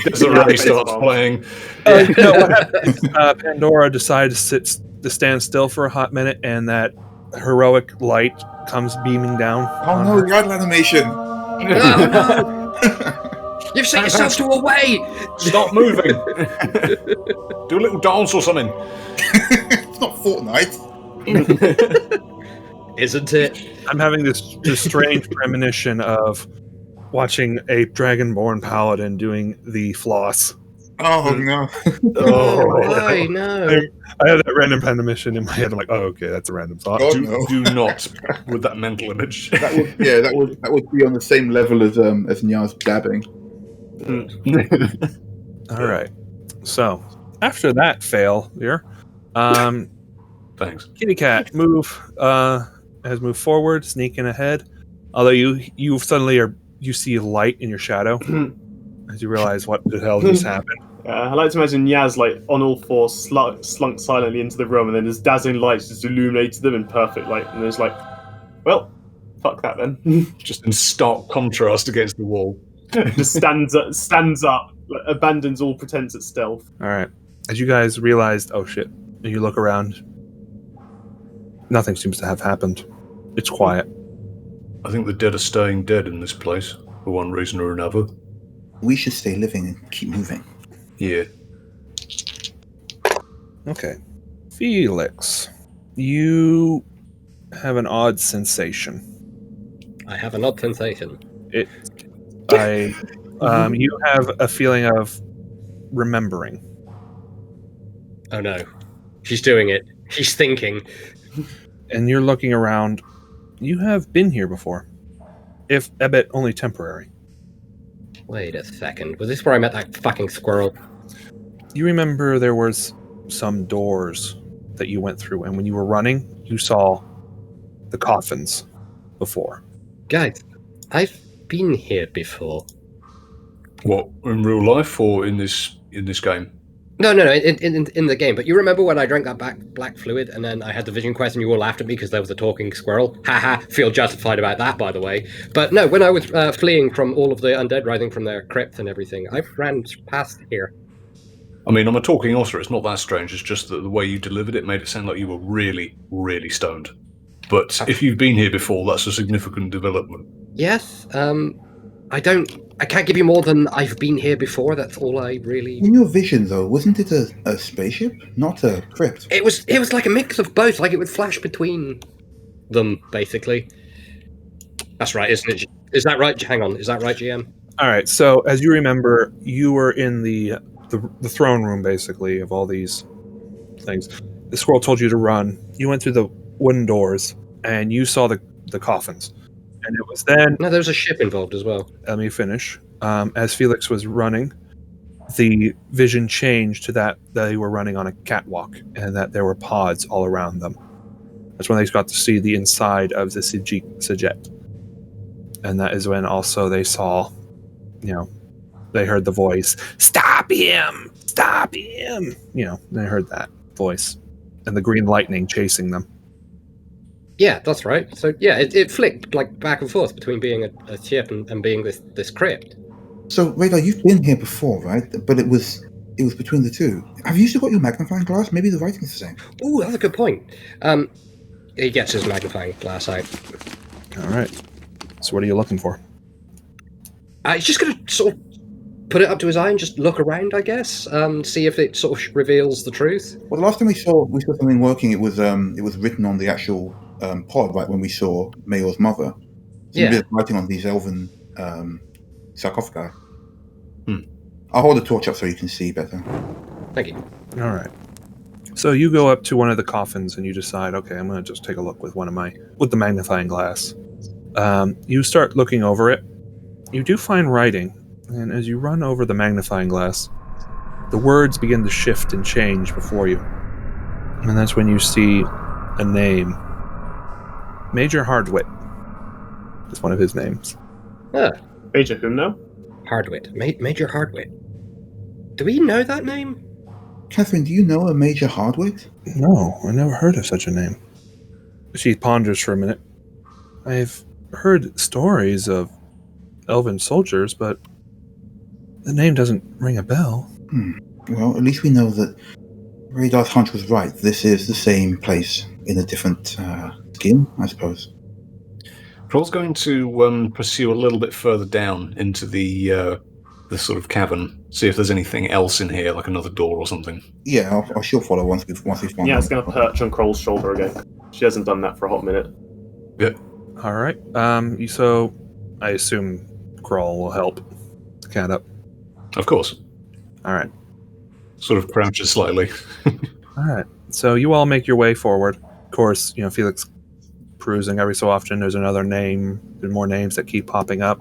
Desiree starts playing. You know what happens? Pandora decides to stand still for a hot minute, and that heroic light comes beaming down. Oh on no, her. the idle animation! Oh no! You've set yourself to away! Stop moving. Do a little dance or something. It's not Fortnite. Isn't it? I'm having this strange premonition of watching a dragonborn paladin doing the floss. Oh no. Why no? I have that random premonition in my head. I'm like, oh, okay, that's a random thought. Oh, do, no. do not with that mental image. That would be on the same level as Nya's dabbing. All right. So after that failure, Thanks. Kitty Cat has moved forward, sneaking ahead. Although you suddenly you see light in your shadow as you realize what the hell just happened. I like to imagine Yaz like on all fours slunk silently into the room, and then this dazzling lights just illuminated them in perfect light, and there's like, well, fuck that then. Just in stark contrast against the wall. Just stands up, like, abandons all pretense at stealth. All right. As you guys realized, oh shit, and you look around, nothing seems to have happened. It's quiet. I think the dead are staying dead in this place, for one reason or another. We should stay living and keep moving. Yeah. Okay. Felix, you have an odd sensation. I have an odd sensation. You have a feeling of remembering. Oh no. She's doing it. She's thinking. And you're looking around. You have been here before. If a bit only temporary. Wait a second. Was this where I met that fucking squirrel? You remember there was some doors that you went through, and when you were running, you saw the coffins before. Guys, I've been here before. What, in real life or in this game? No, in the game. But you remember when I drank that black fluid and then I had the vision quest and you all laughed at me because there was a talking squirrel? Haha, feel justified about that, by the way. But no, when I was fleeing from all of the undead rising from their crypts and everything, I ran past here. I mean, I'm a talking otter. It's not that strange. It's just that the way you delivered it made it sound like you were really, really stoned. But if you've been here before, that's a significant development. Yes, I can't give you more than I've been here before. That's all I really... In your vision, though, wasn't it a spaceship, not a crypt? It was like a mix of both. Like it would flash between them, basically. That's right, isn't it? Is that right? Hang on, is that right, GM? All right. So as you remember, you were in the throne room, basically, of all these things. The squirrel told you to run. You went through the wooden doors, and you saw the coffins. And it was then... No, there was a ship involved as well. Let me finish. As Felix was running, the vision changed to that they were running on a catwalk and that there were pods all around them. That's when they got to see the inside of the Sajik Sajett. And that is when also they saw, they heard the voice, "Stop him! Stop him!" They heard that voice. And the green lightning chasing them. Yeah, that's right. So yeah, it flicked like back and forth between being a ship and being this crypt. So, Radar, you've been here before, right? But it was between the two. Have you still got your magnifying glass? Maybe the writing's the same. Ooh, that's a good point. He gets his magnifying glass out. All right. So what are you looking for? He's just going to sort of put it up to his eye and just look around, I guess. See if it sort of reveals the truth. Well, the last time we saw something working, it was written on the actual pod, right, when we saw Mayor's mother. So Yeah. maybe it's writing on these elven sarcophagi. I'll hold the torch up so you can see better. Thank you. All right. So you go up to one of the coffins and you decide, okay, I'm going to just take a look with the magnifying glass. You start looking over it. You do find writing, and as you run over the magnifying glass, the words begin to shift and change before you. And that's when you see a name. Major Hardwit is one of his names. Major whom now? Hardwit. Major Hardwit. Do we know that name? Catherine, do you know a Major Hardwit? No, I never heard of such a name. She ponders for a minute. I've heard stories of elven soldiers, but the name doesn't ring a bell. Well, at least we know that Radar's hunch was right. This is the same place in a different skin, I suppose. Kroll's going to pursue a little bit further down into the sort of cavern, see if there's anything else in here, like another door or something. Yeah, she'll follow once we find Yeah, it's going to perch on Kroll's shoulder again. She hasn't done that for a hot minute. Yep. All right. So I assume Kroll will help the cat up. Of course. All right. Sort of crouches slightly. All right. So you all make your way forward. Of course, Felix cruising every so often. There's another name. There's more names that keep popping up.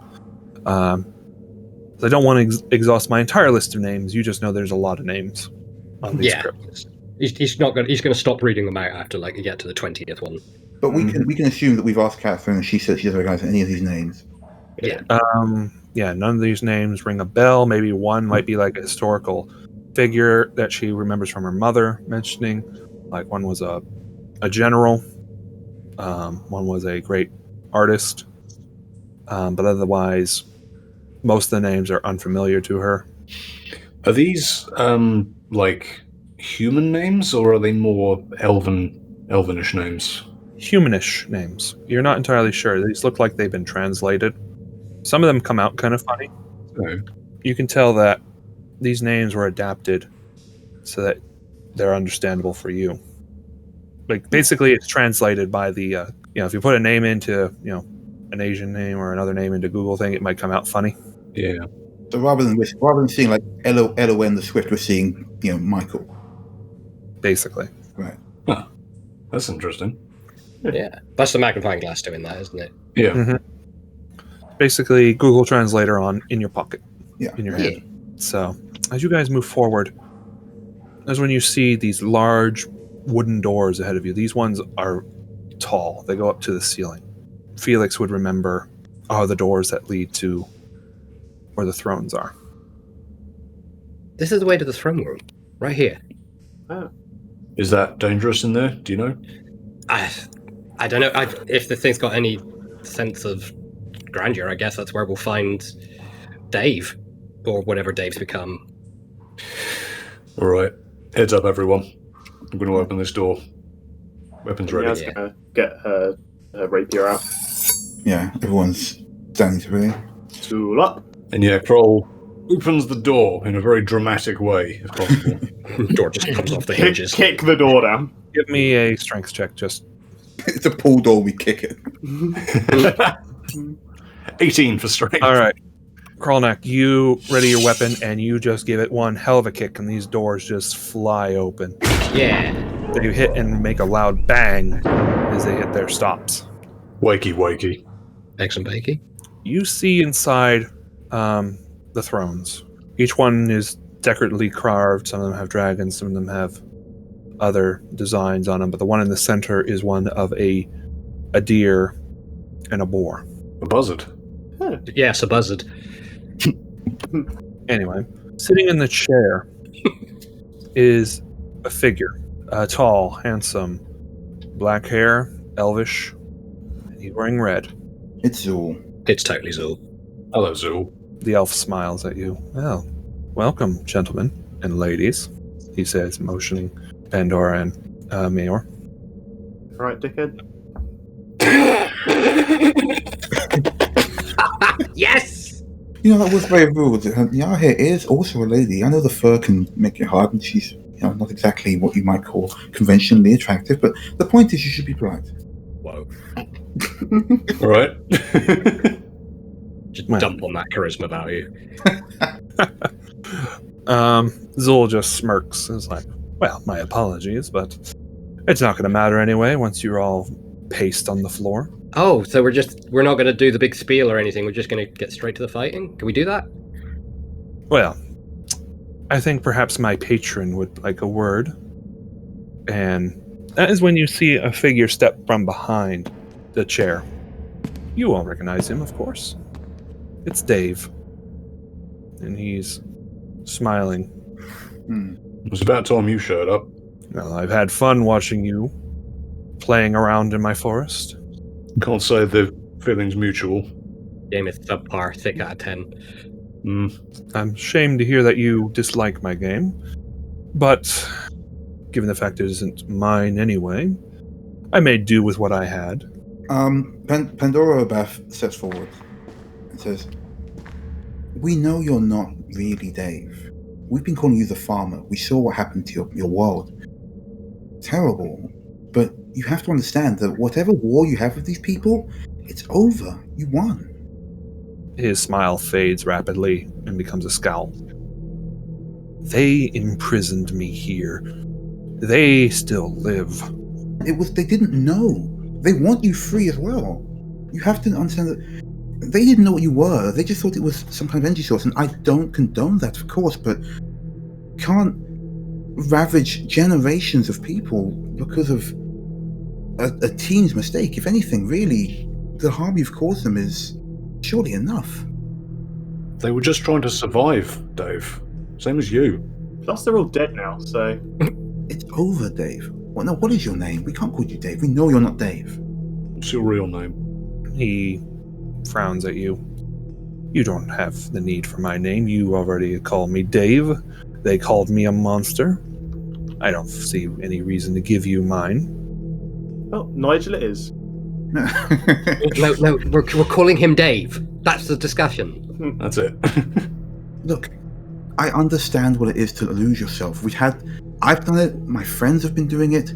I don't want to exhaust my entire list of names. You just know there's a lot of names on these scripts. He's not going. He's going to stop reading them out after you get to the 20th one. But we can assume that we've asked Catherine, and she said she doesn't recognize any of these names. Yeah. None of these names ring a bell. Maybe one might be like a historical figure that she remembers from her mother mentioning. Like one was a general. One was a great artist. But otherwise, most of the names are unfamiliar to her. Are these like human names, or are they more elvenish names? Humanish names. You're not entirely sure. These look like they've been translated. Some of them come out kind of funny. Okay. You can tell that these names were adapted so that they're understandable for you. Like basically, it's translated by the if you put a name into an Asian name or another name into Google thing, it might come out funny. Yeah. So rather than seeing like LON the Swift, we're seeing Michael. Basically. Right. Huh. That's interesting. Yeah. That's the magnifying glass doing that, isn't it? Yeah. Mm-hmm. Basically, Google Translator in your pocket. Yeah. In your hand. So as you guys move forward, that's when you see these large wooden doors ahead of you. These ones are tall. They go up to the ceiling. Felix would remember are the doors that lead to where the thrones are. This is the way to the throne room. Right here. Oh. Is that dangerous in there? Do you know? I don't know. If the thing's got any sense of grandeur, I guess that's where we'll find DAAVE. Or whatever Dave's become. All right. Heads up, everyone. I'm going to open this door. Weapons ready. Yeah, going to get her rapier out. Yeah, everyone's standing to ready. Tool up. And Kroll opens the door in a very dramatic way, if possible. Door just comes off the hinges. Kick the door down. Give me a strength check, just... It's a pull door, we kick it. 18 for strength. All right. Kralnak, you ready your weapon, and you just give it one hell of a kick, and these doors just fly open. Yeah. They hit and make a loud bang as they hit their stops. Wakey. Eggs and bacon. You see inside the thrones. Each one is decoratively carved. Some of them have dragons, some of them have other designs on them, but the one in the center is one of a deer and a boar. A buzzard. Huh. Yes, a buzzard. Anyway, sitting in the chair is a figure. Tall, handsome, black hair, elvish. And he's wearing red. It's Zool. It's totally Zool. Hello, Zool. The elf smiles at you. Well, welcome, gentlemen and ladies, he says, motioning Pandora and Mayor. Right, dickhead. Yes! That was very rude. Yaha is also a lady. I know the fur can make it hard, and she's not exactly what you might call conventionally attractive, but the point is you should be polite. Whoa. All right. Just dump on that charisma value. Zool just smirks and is like, well, my apologies, but it's not going to matter anyway once you're all paced on the floor. Oh, so we're not going to do the big spiel or anything. We're just going to get straight to the fighting? Can we do that? Well, I think perhaps my patron would like a word. And that is when you see a figure step from behind the chair. You all recognize him, of course. It's DAAVE. And he's smiling. It was about time you showed up. Well, I've had fun watching you playing around in my forest? Can't say the feeling's mutual. Game is subpar, 6 out of 10. I'm ashamed to hear that you dislike my game, but given the fact it isn't mine anyway, I made do with what I had. Pandora Beth steps forward and says, "We know you're not really Dave. We've been calling you the farmer. We saw what happened to your world. Terrible. But you have to understand that whatever war you have with these people, it's over. You won." His smile fades rapidly and becomes a scowl. They imprisoned me here. They still live. They didn't know. They want you free as well. You have to understand that they didn't know what you were. They just thought it was some kind of energy source, and I don't condone that, of course, but can't ravage generations of people because of a teen's mistake. If anything, really, the harm you've caused them is surely enough. They were just trying to survive, Dave. Same as you. Plus, they're all dead now, so... It's over, Dave. What is your name? We can't call you Dave. We know you're not Dave. What's your real name? He frowns at you. You don't have the need for my name. You already called me Dave. They called me a monster. I don't see any reason to give you mine. Well, Nigel it is. No, we're calling him Dave. That's the discussion. That's it. Look, I understand what it is to lose yourself. I've done it, my friends have been doing it.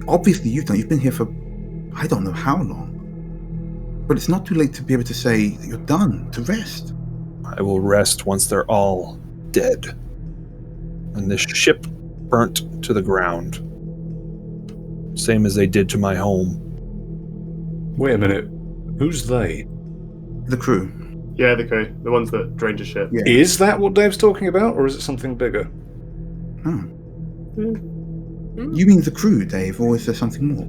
Obviously you've done it. You've been here for I don't know how long. But it's not too late to be able to say that you're done, to rest. I will rest once they're all dead. And this ship burnt to the ground. Same as they did to my home. Wait a minute. Who's they? The crew. Yeah, the crew. The ones that drained your ship. Yeah. Is that what Dave's talking about, or is it something bigger? You mean the crew, Dave, or is there something more?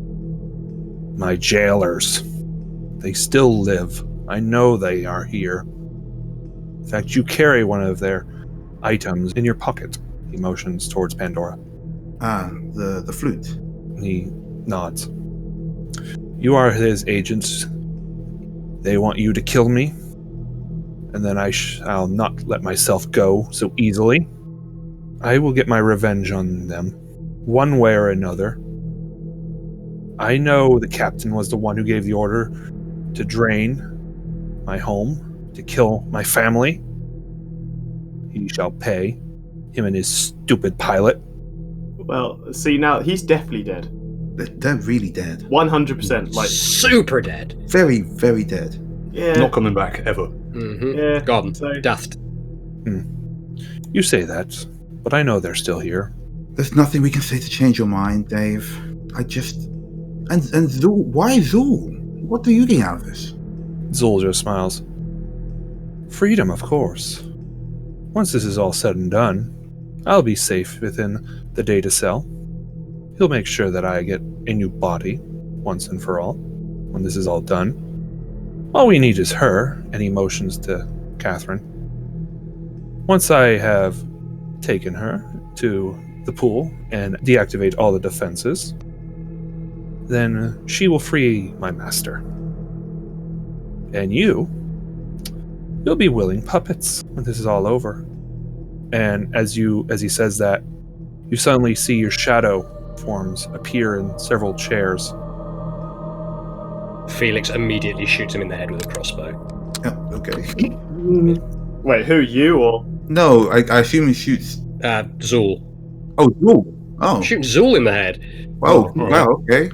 My jailers. They still live. I know they are here. In fact, you carry one of their items in your pocket. He motions towards Pandora. The flute. He nods. You are his agents. They want you to kill me, and then I'll not let myself go so easily. I will get my revenge on them, one way or another. I know the captain was the one who gave the order to drain my home, to kill my family. He shall pay, him and his stupid pilot. Well, see, now, he's definitely dead. They're really dead. 100%, like... Super dead. Very, very dead. Yeah. Not coming back, ever. Mm-hmm. Yeah. Gone. So- Dust. You say that, but I know they're still here. There's nothing we can say to change your mind, Dave. And Zul, why Zul? What do you get out of this? Zul just smiles. Freedom, of course. Once this is all said and done, I'll be safe within the data cell. He'll make sure that I get a new body, once and for all, when this is all done. All we need is her, and he motions to Catherine. Once I have taken her to the pool and deactivate all the defenses, then she will free my master. And you'll be willing puppets when this is all over. And as he says that, you suddenly see your shadow forms appear in several chairs. Felix immediately shoots him in the head with a crossbow. Oh, okay. Wait, who, you, or... No, I assume he shoots... Zul. Oh, Zul. Oh. Shooting Zul in the head. Oh, wow, okay.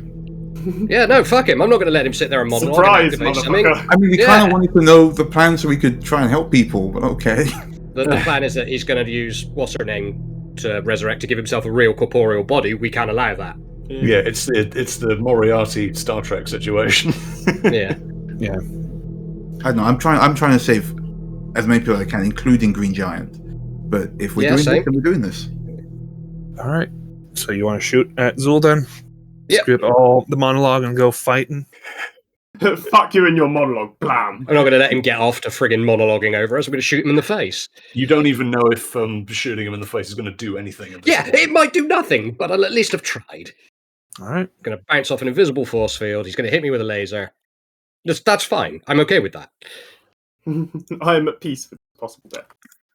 Yeah, no, fuck him. I'm not going to let him sit there and monologue. Surprise, and activate something. motherfucker. I mean, we kind of wanted to know the plan so we could try and help people, but okay. The plan is that he's going to use what's her name to resurrect to give himself a real corporeal body. We can't allow that. Yeah, it's the Moriarty Star Trek situation. Yeah. Yeah. I don't know, I'm trying to save as many people as I can, including Green Giant. But if we're doing same. this, then we're doing this. All right. So you want to shoot at Zul then? Yep. Skip all the monologue and go fighting? Fuck you and your monologue, blam. I'm not going to let him get off to friggin' monologuing over us. I'm going to shoot him in the face. You don't even know if shooting him in the face is going to do anything. At this Yeah, point. it might do nothing, but I'll at least have tried. All right. Going to bounce off an invisible force field. He's going to hit me with a laser. That's fine. I'm okay with that. I am at peace with possible death.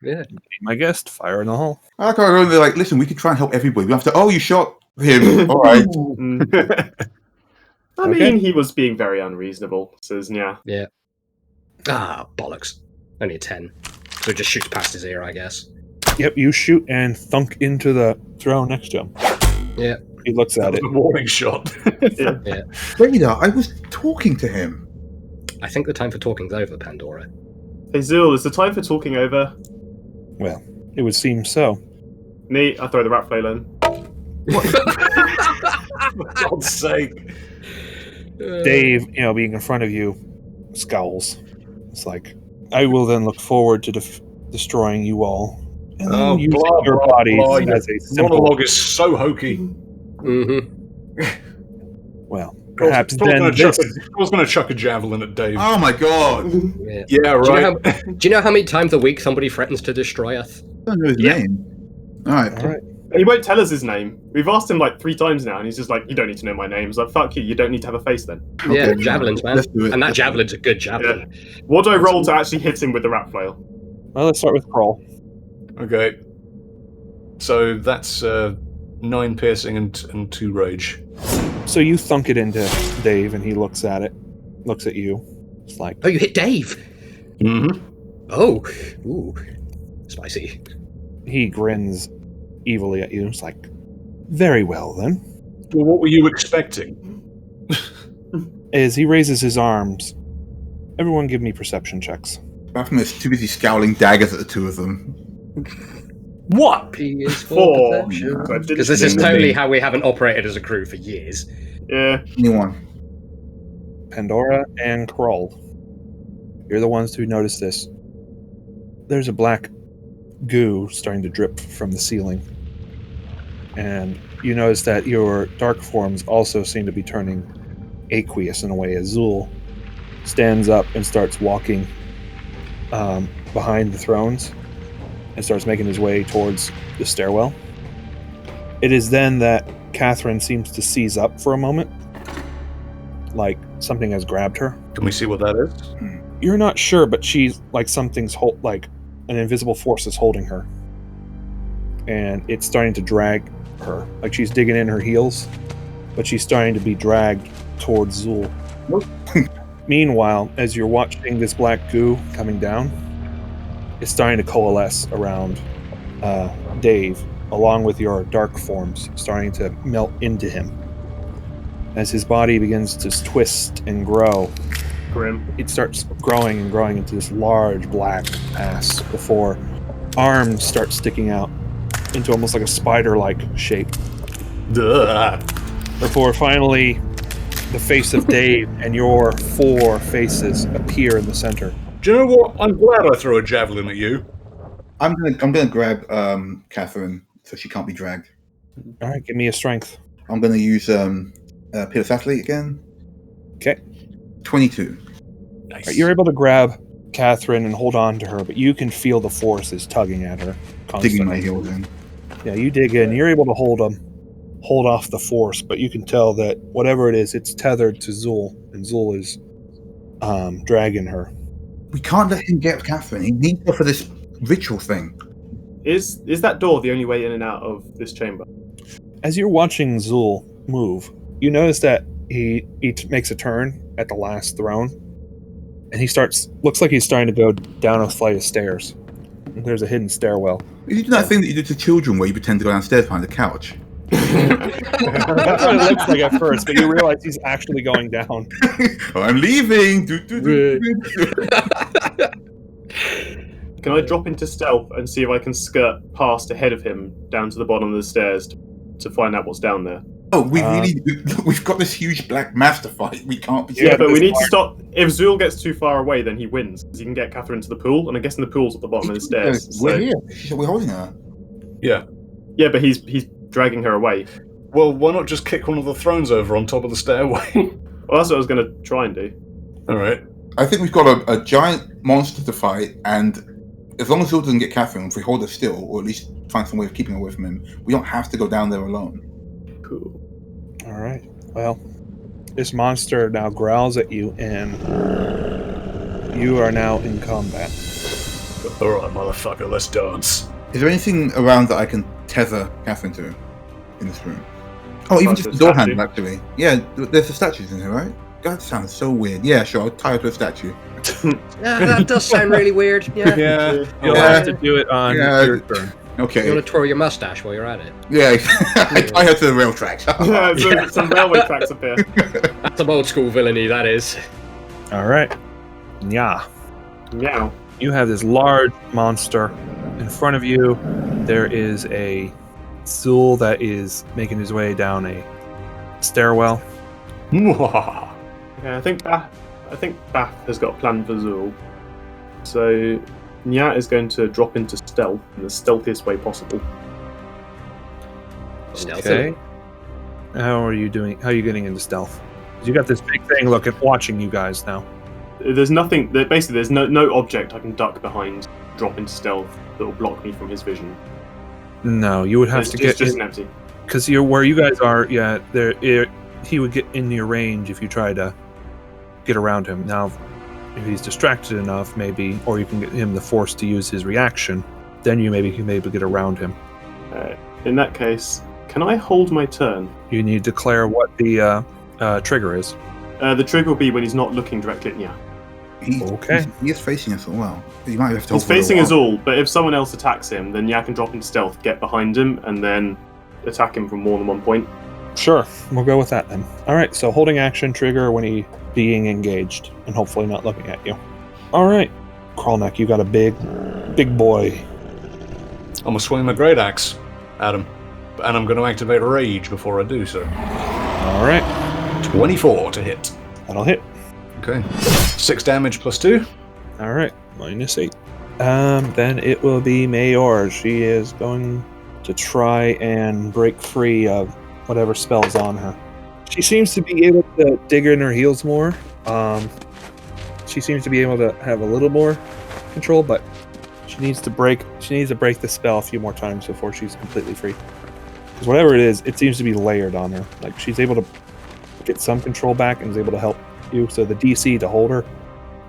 Yeah. Be my guest. Fire in the hole. I like how they're like, listen, we could try and help everybody. We have to. Oh, you shot him. All right. I mean, he was being very unreasonable, says Nya. Yeah. Ah, bollocks. Only a 10. So it just shoots past his ear, I guess. Yep, you shoot and thunk into the throne next to him. Yeah. He looks at it. A warning shot. Yeah. Vader, I was talking to him. I think the time for talking's over, Pandora. Hey, Zul, is the time for talking over? Well, it would seem so. Neat, I throw the rat flail in. For God's sake. Dave, being in front of you, scowls. It's like, I will then look forward to destroying you all. And then using your bodies as a symbol. Monologue is so hokey. Mm-hmm. Well, perhaps then I was going to chuck a javelin at Dave. Oh my god. Yeah. Yeah, right. Do you know how many times a week somebody threatens to destroy us? I don't know his name. All right. He won't tell us his name. We've asked him like 3 times now, and he's just like, you don't need to know my name. It's like, fuck you, you don't need to have a face then. Yeah, Okay. javelins, man. Let's do it. And that javelin's a good javelin. What do I roll to actually hit him with the rat flail? Well, let's start with Kroll. Okay. So that's 9 piercing and 2 rage. So you thunk it into Dave, and he looks at it, looks at you. It's like, Oh, you hit Dave! Mm-hmm. Oh, ooh. Spicy. he grins evilly at you. It's like, very well then. Well, what were you expecting? As he raises his arms, everyone give me perception checks. Batman is too busy scowling daggers at the two of them. What? P is 4. for perception. So I didn't Because this is think- totally how we haven't operated as a crew for years. Yeah. Anyone? Pandora and Kroll. You're the ones who notice this. There's a black goo starting to drip from the ceiling. And you notice that your dark forms also seem to be turning aqueous in a way. Azul stands up and starts walking behind the thrones and starts making his way towards the stairwell. It is then that Catherine seems to seize up for a moment, like something has grabbed her. Can we see what that is? You're not sure, but she's like like an invisible force is holding her, and it's starting to drag her. Like she's digging in her heels, but she's starting to be dragged towards Zul. Meanwhile, as you're watching this black goo coming down, it's starting to coalesce around Dave, along with your dark forms starting to melt into him. As his body begins to twist and grow, Grim. it starts growing and growing into this large black mass before arms start sticking out into almost like a spider-like shape. Duh. Before finally the face of Dave and your 4 faces appear in the center. Do you know what? I'm glad I threw a javelin at you. I'm gonna grab Catherine so she can't be dragged. All right, give me a strength. I'm gonna use Peter's athlete again. Okay. 22. Nice. All right, you're able to grab Catherine and hold on to her, but you can feel the forces tugging at her constantly. Digging my heels in. Yeah, you dig in. You're able to hold off the force, but you can tell that whatever it is, it's tethered to Zul, and Zul is dragging her. We can't let him get Catherine. He needs her for this ritual thing. Is that door the only way in and out of this chamber? As you're watching Zul move, you notice that he makes a turn at the last throne, and looks like he's starting to go down a flight of stairs. There's a hidden stairwell. You do that thing that you do to children where you pretend to go downstairs behind the couch. That's what it looks like at first, but you realize he's actually going down. I'm leaving. Do, do, do, do, do. Can I drop into stealth and see if I can skirt past ahead of him down to the bottom of the stairs to find out what's down there? Oh, we've got this huge black mass to fight. We can't be. Yeah, but we need to stop. If Zul gets too far away, then he wins. He can get Catherine to the pool, and I'm guessing the pool's at the bottom of the stairs. We're so- here. She said we're holding her. Yeah. Yeah, but he's dragging her away. Well, why not just kick one of the thrones over on top of the stairway? Well, that's what I was going to try and do. All right. I think we've got a giant monster to fight, and as long as Zul doesn't get Catherine, if we hold her still, or at least find some way of keeping her away from him, we don't have to go down there alone. Cool. All All right. Well, this monster now growls at you, and you are now in combat. Alright, motherfucker, let's dance. Is there anything around that I can tether Catherine to in this room? Oh, even Like just the the door statue? handle, actually. Yeah, there's the statues in here, right? That sounds so weird. Yeah, sure, I'll tie her to a statue. Yeah, that does sound really weird. Yeah. Yeah. You'll Yeah. have to do it on Yeah. your turn. Okay. You want to twirl your mustache while you're at it? Yeah, I tie her to the rail tracks. Yeah, some railway tracks up here. That's some old school villainy, that is. All right. Yeah. Meow. You have this large monster in front of you. There is a Zool that is making his way down a stairwell. Mwah. Yeah, I think Bath has got a plan for Zool. So Nya is going to drop into stealth in the stealthiest way possible. Stealthily. Okay. How are you doing? How are you getting into stealth? 'Cause you got this big thing watching you guys now. There's nothing. Basically, there's no object I can duck behind, drop into stealth that will block me from his vision. No, you would have It's to just, get just an empty. because you're where you guys are. Yeah, he would get in your range if you try to get around him. Now, if he's distracted enough, maybe, or you can get him the force to use his reaction, then you maybe can get around him. In that case, can I hold my turn? You need to declare what the trigger is. The trigger will be when he's not looking directly at Nya. Okay. He is facing us as well. You might have to He's hold for a facing while. us all, but if someone else attacks him, then Nya can drop into stealth, get behind him, and then attack him from more than one point. Sure, we'll go with that then. All right, so holding action trigger when he being engaged and hopefully not looking at you. All right, Crawlneck, you got a big boy. I'm gonna swing my great axe at him. And I'm gonna activate Rage before I do so. All right, 24 to hit. that'll hit. Okay. 6 damage plus 2. All right, -8. Then it will be Mayor. She is going to try and break free of whatever spell's on her. She seems to be able to dig in her heels more. She seems to be able to have a little more control, but she needs to break the spell a few more times before she's completely free. Because whatever it is, it seems to be layered on her. Like she's able to get some control back and is able to help you. So the DC to hold her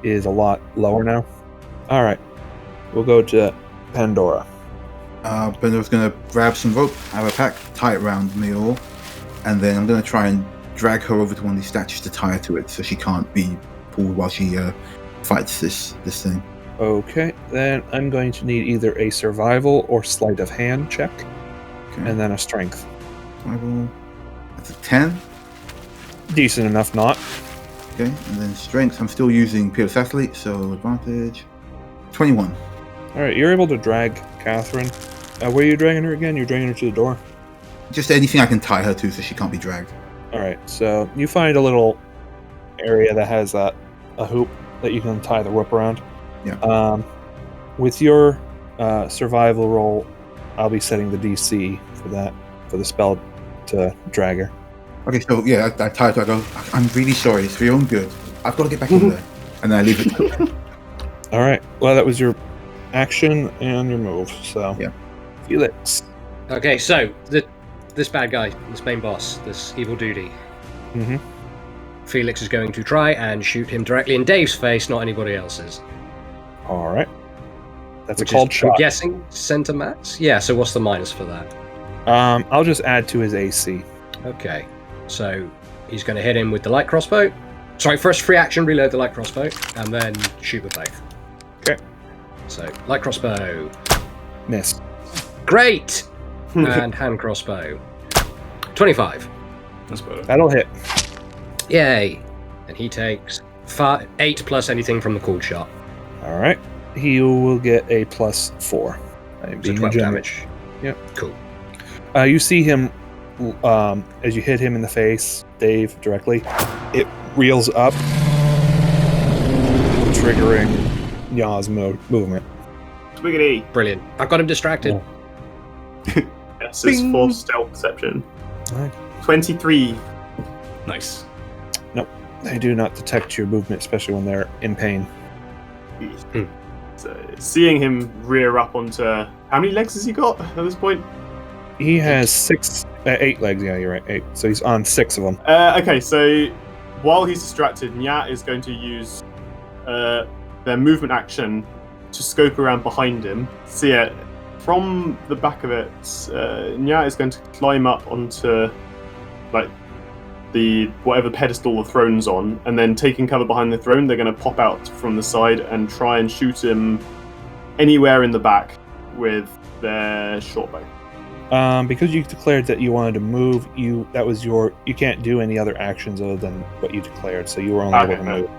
is a lot lower now. All right, we'll go to Pandora. Pandora's going to grab some rope out of her pack, tie it around Mayor, and then I'm going to try and drag her over to one of these statues to tie her to it so she can't be pulled while she fights this thing. Okay, then I'm going to need either a survival or sleight of hand check, Okay. and then a strength. Survival. That's a 10. Decent enough, not. Okay, and then strength. I'm still using Peerless Athlete, so advantage. 21. All right, you're able to drag Catherine. Where are you dragging her again? You're dragging her to the door. Just anything I can tie her to so she can't be dragged. All right, so you find a little area that has a hoop that you can tie the rope around. Yeah. With your survival roll, I'll be setting the DC for the spell to drag her. Okay, so yeah, I tie her to her. I go, I'm really sorry, it's for your own good. I've got to get back in there. And then I leave it. All right, well, that was your action and your move, so. Yeah. Felix. Okay, so this bad guy, this main boss, this evil duty, Mm-hmm. Felix is going to try and shoot him directly in Dave's face, not anybody else's. All right. That's Which a called is, shot. I'm guessing center max? Yeah, so what's the minus for that? I'll just add to his AC. Okay, so he's going to hit him with the light crossbow. Sorry, first free action, reload the light crossbow, and then shoot with both. Okay. So, light crossbow. Miss. Great! And hand crossbow. 25. That's better. That'll hit. Yay! And he takes 8 plus anything from the cool shot. All right. He will get a +4. So Being 12 generous. damage. Yep. Cool. You see him as you hit him in the face, Dave, directly. It reels up, triggering Ya's movement. Twiggity. Brilliant. I've got him distracted. Oh. Yes, it's Bing. for stealth perception. All right. 23. Nice. They do not detect your movement, especially when they're in pain. So, seeing him rear up onto... How many legs has he got at this point? He has 6 8 legs, yeah, you're right. 8. So he's on 6 of them. Okay, so while he's distracted, Nyat is going to use their movement action to scope around behind him. So yeah, from the back of it, Nyat is going to climb up onto like the whatever pedestal the throne's on, and then taking cover behind the throne, they're going to pop out from the side and try and shoot him anywhere in the back with their short bow. Because you declared that you wanted to move, you can't do any other actions other than what you declared, so you were only able to move.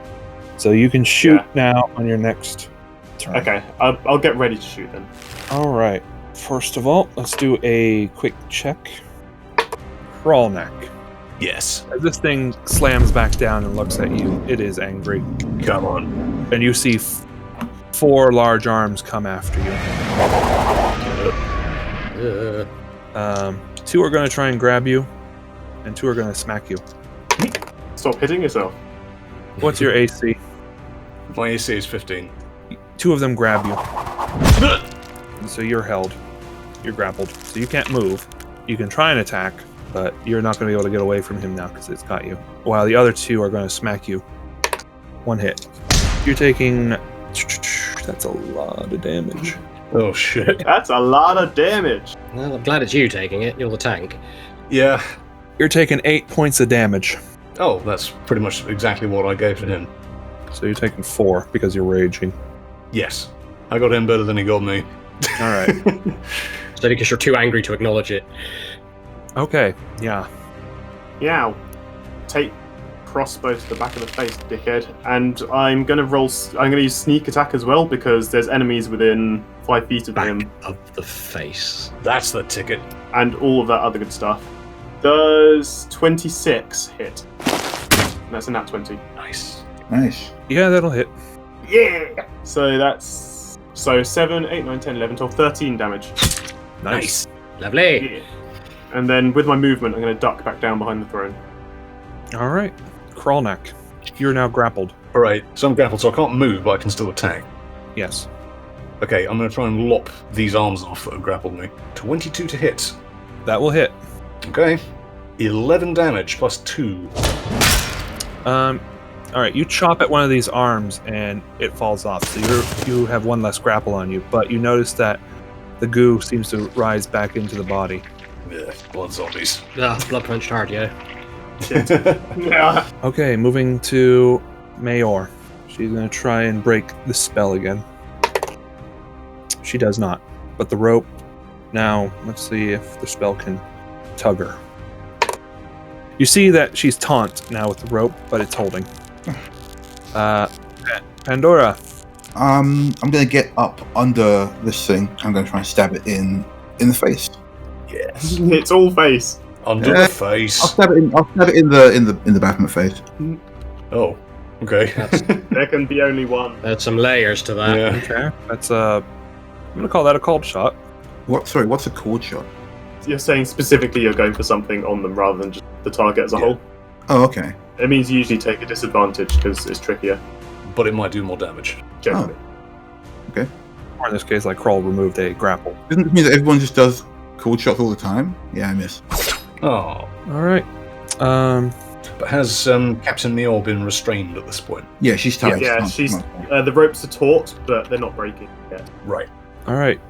So you can shoot now on your next turn. Okay, I'll get ready to shoot then. All right. First of all, let's do a quick check. Crawl neck. Yes. As this thing slams back down and looks at you, it is angry. Come on. And you see 4 large arms come after you. 2 are going to try and grab you, and 2 are going to smack you. Stop hitting yourself. What's your AC? My AC is 15. 2 of them grab you. And so you're held. You're grappled. So you can't move. You can try and attack, but you're not going to be able to get away from him now because it's got you. While the other 2 are going to smack you. 1 hit. You're taking... That's a lot of damage. Oh, shit. That's a lot of damage. Well, I'm glad it's you taking it. You're the tank. Yeah. You're taking 8 points of damage. Oh, that's pretty much exactly what I gave to him. So you're taking 4 because you're raging. Yes. I got him better than he got me. All right. So because you're too angry to acknowledge it. Okay, yeah. Yeah. Take crossbow to the back of the face, dickhead. And I'm gonna use sneak attack as well because there's enemies within 5 feet of him. Of the face. That's the ticket. And all of that other good stuff. Does 26 hit? That's a nat 20. Nice. Nice. Yeah, that'll hit. Yeah! So that's... So 7, 8, 9, 10, 11, 12, 13 damage. Nice. Lovely. Yeah. And then with my movement, I'm going to duck back down behind the throne. All right. Crawl neck. You're now grappled. All right. So I'm grappled, so I can't move, but I can still attack. Yes. Okay, I'm going to try and lop these arms off that have grappled me. 22 to hit. That will hit. Okay. 11 damage plus 2. All right, you chop at one of these arms and it falls off. So you have 1 less grapple on you, but you notice that the goo seems to rise back into the body. Yeah, blood zombies. Blood punched hard, yeah. Yeah. Okay, moving to Mayor. She's going to try and break the spell again. She does not. But the rope... Now, let's see if the spell can tug her. You see that she's taunt now with the rope, but it's holding. Pandora. I'm gonna get up under this thing. I'm gonna try and stab it in the face. Yes. It's all face. Under the face. I'll stab it in the back of my face. Oh, okay. There can be only one. There's some layers to that. Yeah. Okay, that's I'm gonna call that a cold shot. What's a cord shot? You're saying specifically you're going for something on them rather than just the target as a whole. Oh, okay. It means you usually take a disadvantage because it's trickier. But it might do more damage. Generally. Or in this case, like Kroll removed a grapple. Doesn't it mean that everyone just does cold shots all the time? Yeah, I miss. Oh. All right. But has Captain Meor been restrained at this point? Yeah, she's tied. Yeah, she's the ropes are taut, but they're not breaking yet. Right. All right.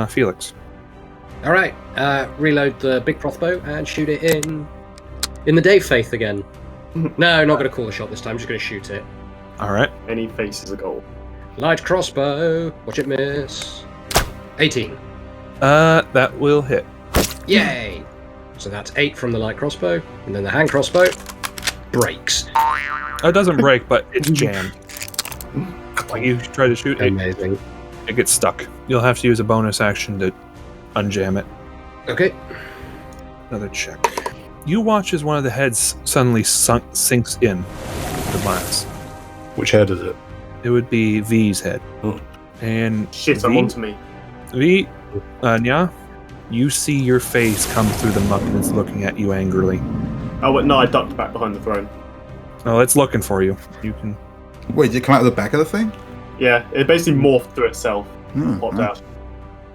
Felix. All right. Reload the big crossbow and shoot it in the DAAVE faith again. No, not going to call the shot this time. I'm just going to shoot it. All right. Any face is a goal. Light crossbow. Watch it miss. 18. That will hit. Yay! So that's 8 from the light crossbow, and then the hand crossbow breaks. It doesn't break, but it's jammed. Like you try to shoot, Amazing. it gets stuck. You'll have to use a bonus action to unjam it. Okay. Another check. You watch as one of the heads suddenly sinks in the glass. Which head is it? It would be V's head. Oh. And Shit, I'm onto me. V, Nya, you see your face come through the muck and it's looking at you angrily. Oh, wait, no, I ducked back behind the throne. Oh, it's looking for you. You can. Wait, did it come out of the back of the thing? Yeah, it basically morphed through itself. Popped out.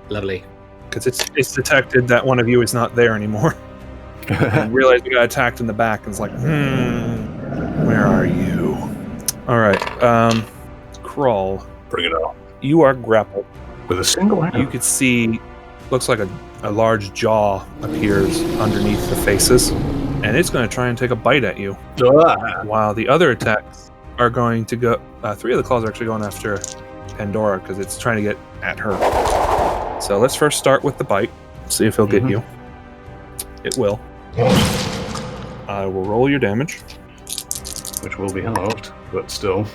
Lovely. Because it's detected that one of you is not there anymore. and realize you got attacked in the back, and it's like, where are you? All right, Crawl. Bring it on. You are grappled. With a single hand. You could see, looks like a large jaw appears underneath the faces, and it's going to try and take a bite at you. While the other attacks are going to go, 3 of the claws are actually going after Pandora because it's trying to get at her. So let's first start with the bite, see if he'll get you. It will. I will roll your damage. Which will be halved, but still.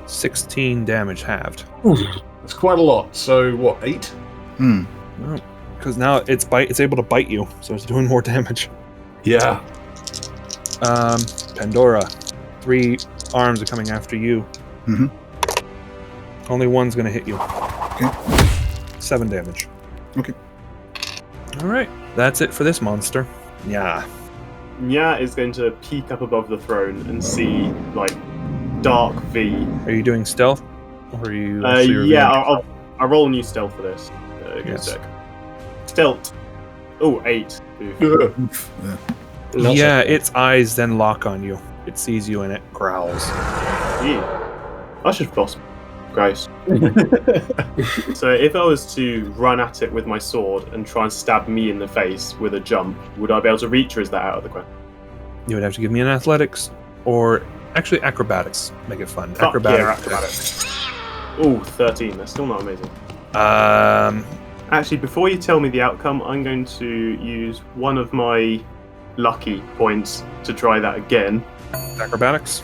16 damage halved. It's quite a lot. So what, 8? Because now it's able to bite you, so it's doing more damage. Yeah. Pandora, 3 arms are coming after you. Only one's going to hit you. Okay. 7 damage. Okay. All right, that's it for this monster. Yeah. Nya is going to peek up above the throne and see, like, dark V. Are you doing stealth? Or are you? Yeah, I'll roll a new stealth for this. Give me a sec. Stealth. Oh, 8. Oof. Yeah, its eyes then lock on you. It sees you and it growls. Yeah. I should floss. Gross. So if I was to run at it with my sword and try and stab me in the face with a jump, would I be able to reach, or is that out of the question? You would have to give me an athletics, or actually acrobatics. Make it fun. Acrobatics. Oh, 13. That's still not amazing. Actually, before you tell me the outcome, I'm going to use one of my lucky points to try that again. Acrobatics.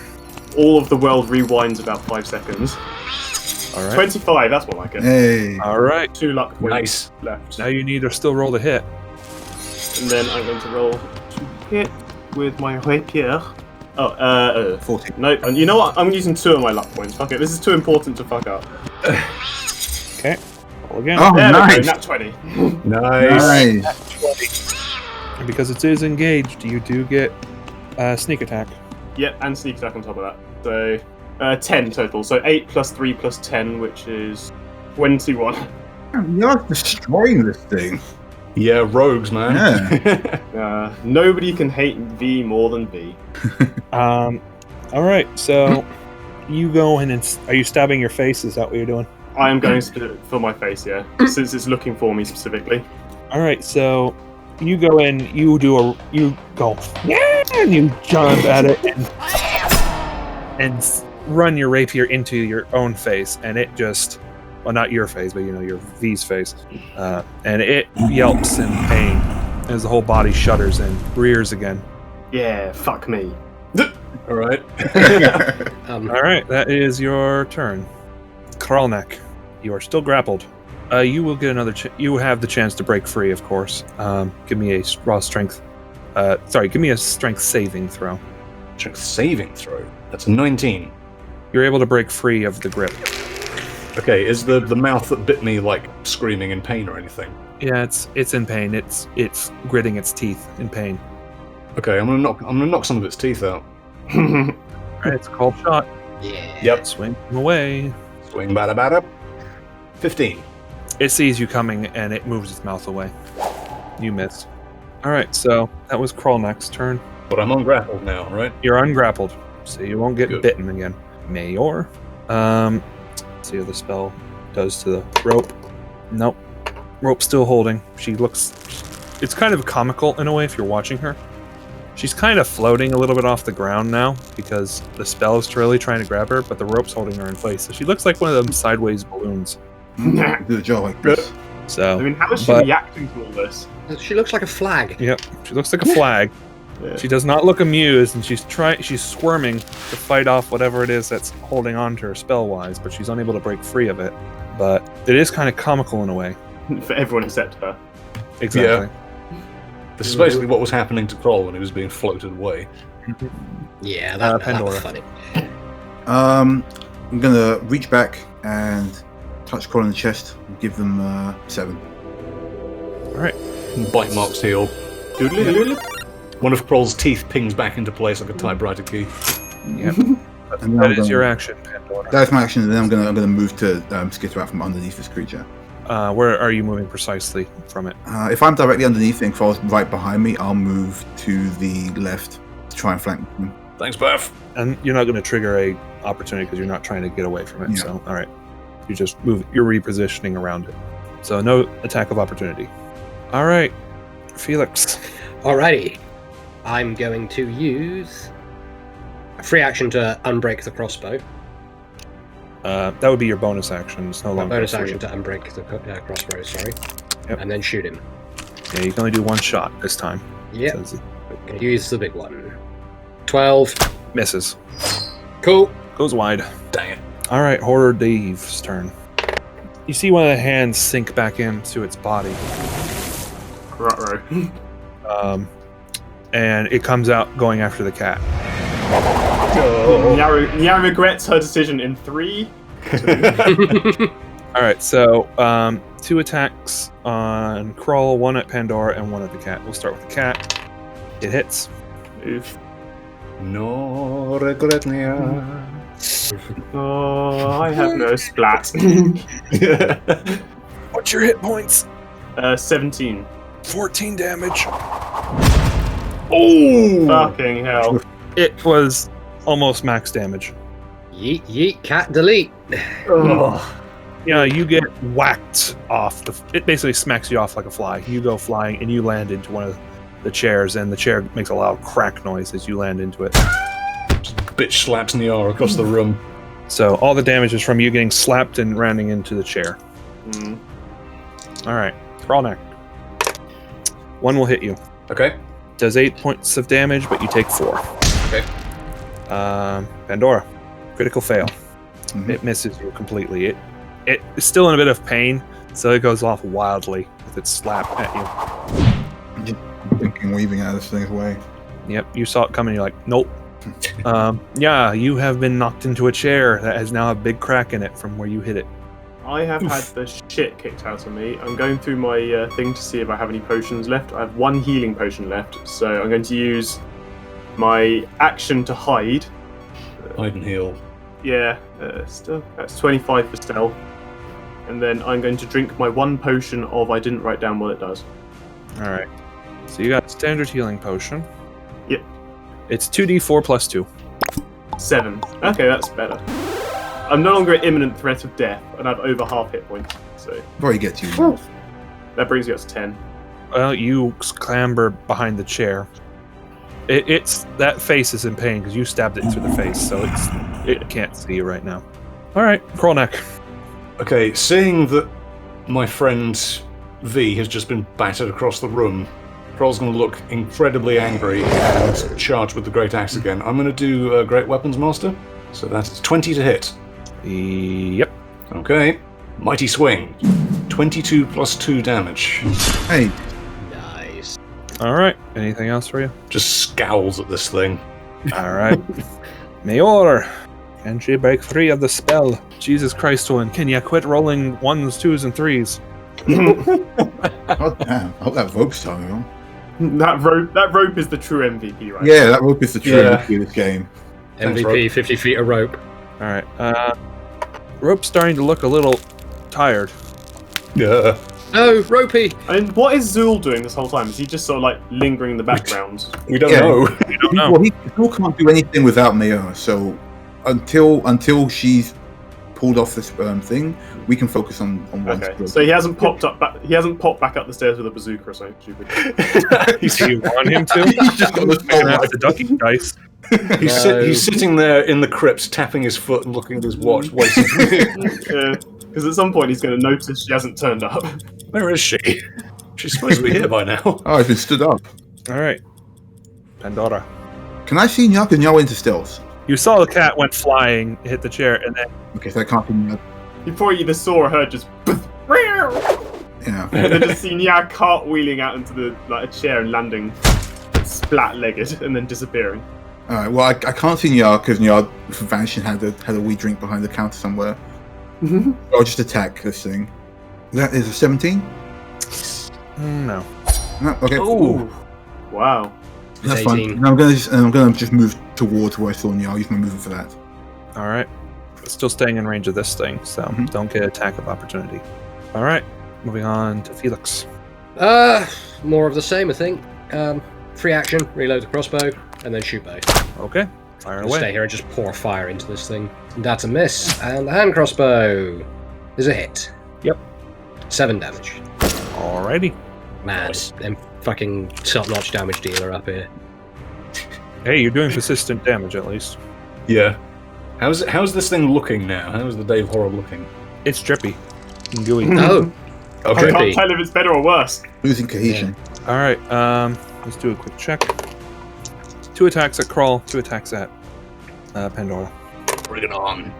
All of the world rewinds about 5 seconds. All right. 25, that's more like it. Hey. All right. 2 luck points left. Now you need to still roll to hit. And then I'm going to roll to hit with my rapier. 14. No, and you know what? I'm using 2 of my luck points. Fuck it, this is too important to fuck up. Okay. Roll again. Oh, there nice. we go, nat 20. Nice. And because it is engaged, you do get sneak attack. Yep, and sneak attack on top of that. So, 10 total. So 8 plus 3 plus 10, which is 21. You're destroying this thing. Yeah, rogues, man. Yeah. Nobody can hate V more than V. All right. So you go in and are you stabbing your face? Is that what you're doing? I am going for my face, yeah, since it's looking for me specifically. All right. So you go in. You go. Yeah, and you jump at it and run your rapier into your own face, and it just. Well, not your face, but your V's face. And it yelps in pain as the whole body shudders and rears again. Yeah, fuck me. All right. All right, that is your turn. Kralnek, you are still grappled. You will get another. You have the chance to break free, of course. Give me a raw strength. Give me a strength saving throw. Strength saving throw. That's a 19. You're able to break free of the grip. Okay, is the mouth that bit me like screaming in pain or anything? Yeah, it's in pain. It's gritting its teeth in pain. Okay, I'm gonna knock some of its teeth out. Alright, it's a called shot. Yeah. Yep. Swing him away. Swing bada. 15. It sees you coming and it moves its mouth away. You missed. Alright, so that was Kralnek's turn. But I'm ungrappled now, right? You're ungrappled, so you won't get Good. bitten again. Mayor. See what the spell does to the rope. Nope. Rope's still holding. She looks... It's kind of comical in a way if you're watching her. She's kind of floating a little bit off the ground now because the spell is really trying to grab her, but the rope's holding her in place. So she looks like one of them sideways balloons. Do the job like this. So, I mean, how is she reacting to all this? She looks like a flag. Yep, she looks like a flag. Yeah. She does not look amused, and she's squirming to fight off whatever it is that's holding on to her spell-wise, but she's unable to break free of it. But it is kind of comical in a way. For everyone except her. Exactly. This is basically what was happening to Kroll when he was being floated away. Yeah, that was Pandora. funny. I'm gonna reach back and touch Kroll in the chest and give them 7. Alright. Bite marks heal. One of Kroll's teeth pings back into place like a typewriter key. Yep. And That is your action, Pandora. That's my action, and then I'm gonna move to skitter out from underneath this creature. Where are you moving precisely from it? If I'm directly underneath and Kroll's right behind me, I'll move to the left to try and flank him. Thanks, Beth. And you're not going to trigger a opportunity because you're not trying to get away from it. Yeah. So, all right, you just move. You're repositioning around it. So no attack of opportunity. All right, Felix. Alrighty. I'm going to use a free action to unbreak the crossbow. That would be your bonus action. It's no longer Bonus free. action to unbreak the crossbow, sorry. Yep. And then shoot him. Yeah, you can only do one shot this time. Yep. Says it I'm going to use the big one. 12. misses. Cool. Goes wide. Dang it. All right, Horror Dave's turn. You see one of the hands sink back into its body, Ruh-roh. and it comes out going after the cat. Nya regrets her decision in 3. All right, so 2 attacks on Kroll, 1 at Pandora, and 1 at the cat. We'll start with the cat. It hits. Oof. No regret, Nia. Oh, I have no splat. What's your hit points? 17. 14 damage. Oh! Fucking hell. It was almost max damage. Yeet, yeet, cat, delete. Yeah, you get whacked off. It basically smacks you off like a fly. You go flying and you land into one of the chairs, and the chair makes a loud crack noise as you land into it. Bitch slaps Niara across the room. So all the damage is from you getting slapped and landing into the chair. All right, Thrall neck. 1 will hit you. Okay. Does 8 points of damage, but you take 4. Okay. Pandora, critical fail. Mhm. It misses you completely. It is still in a bit of pain, so it goes off wildly with its slap at you. Thinking weaving out of this thing's way. Yep, you saw it coming. You're like, nope. Yeah, you have been knocked into a chair that has now a big crack in it from where you hit it. I have had the shit kicked out of me. I'm going through my thing to see if I have any potions left. I have 1 healing potion left, so I'm going to use my action to hide. Hide and heal. Yeah, still that's 25 for stealth. And then I'm going to drink my 1 potion of I didn't write down what it does. All right. So you got a standard healing potion. Yep. It's 2d4 plus 2. 7. Okay, that's better. I'm no longer at imminent threat of death, and I have over half hit points, so Before he gets you. that brings you up to 10. Well, you clamber behind the chair. It's that face is in pain because you stabbed it through the face, so it can't see you right now. All right, Krollneck. Okay, seeing that my friend V has just been battered across the room, Kroll's going to look incredibly angry and charge with the Great Axe again. I'm going to do Great Weapons Master, so that's 20 to hit. Yep. Okay, Mighty Swing, 22 plus 2 damage. Hey, Nice. All right. Anything else for you? Just scowls at this thing. All right. Mayor, can she break free of the spell? Jesus Christ, Owen, can you quit rolling 1s, 2s, and 3s? god damn. I hope that rope's turning on. That rope is the true MVP, right? Yeah, that rope is the true Yeah. MVP of this game. Thanks, MVP, Rope. 50 feet of rope. All right. Rope's starting to look a little tired. Yeah. Oh, ropey. And what is Zool doing this whole time? Is he just sort of like lingering in the background? We don't Yeah. know. You don't know. Well, he still can't do anything without Maya, so until she's pulled off this thing, we can focus on one. Okay, so he hasn't popped back up the stairs with a bazooka or something stupid. Do you want him to? He's just got the You're gonna have to ducky dice. He's sitting there in the crypt, tapping his foot and looking at his watch, waiting for you. Because at some point he's going to notice she hasn't turned up. Where is she? She's supposed to be here by now. Oh, I've been stood up. All right. Pandora. Can I see Nyak and Nyak into stealth? You saw the cat went flying, hit the chair, and then Okay, so I can't see Nyak. You probably either saw or heard just Yeah. and then just see Nya cartwheeling out into a chair and landing splat-legged and then disappearing. Alright, well, I can't see Nyak because Nyak vanishing had a wee drink behind the counter somewhere. I'll just attack this thing. That is a 17? no. No, okay. Oh, Wow. That's 18. fine. And I'm gonna just move towards where I saw Nyak. I'll use my movement for that. All right. Still staying in range of this thing, so don't get attack of opportunity. All right. moving on to Felix. More of the same, I think. Free action, reload the crossbow, and then shoot bow. Okay, fire I'll away. stay here and just pour fire into this thing. And that's a miss. And the hand crossbow is a hit. Yep. 7 damage. Alrighty. Man, I'm fucking top-notch damage dealer up here. Hey, you're doing persistent damage at least. Yeah. How's this thing looking now? How's the Dave horror looking? It's drippy and gooey. Oh, I Okay. can't tell if it's better or worse. Losing cohesion. All right. Let's do a quick check. 2 attacks at Crawl. 2 attacks at Pandora. Bring it on.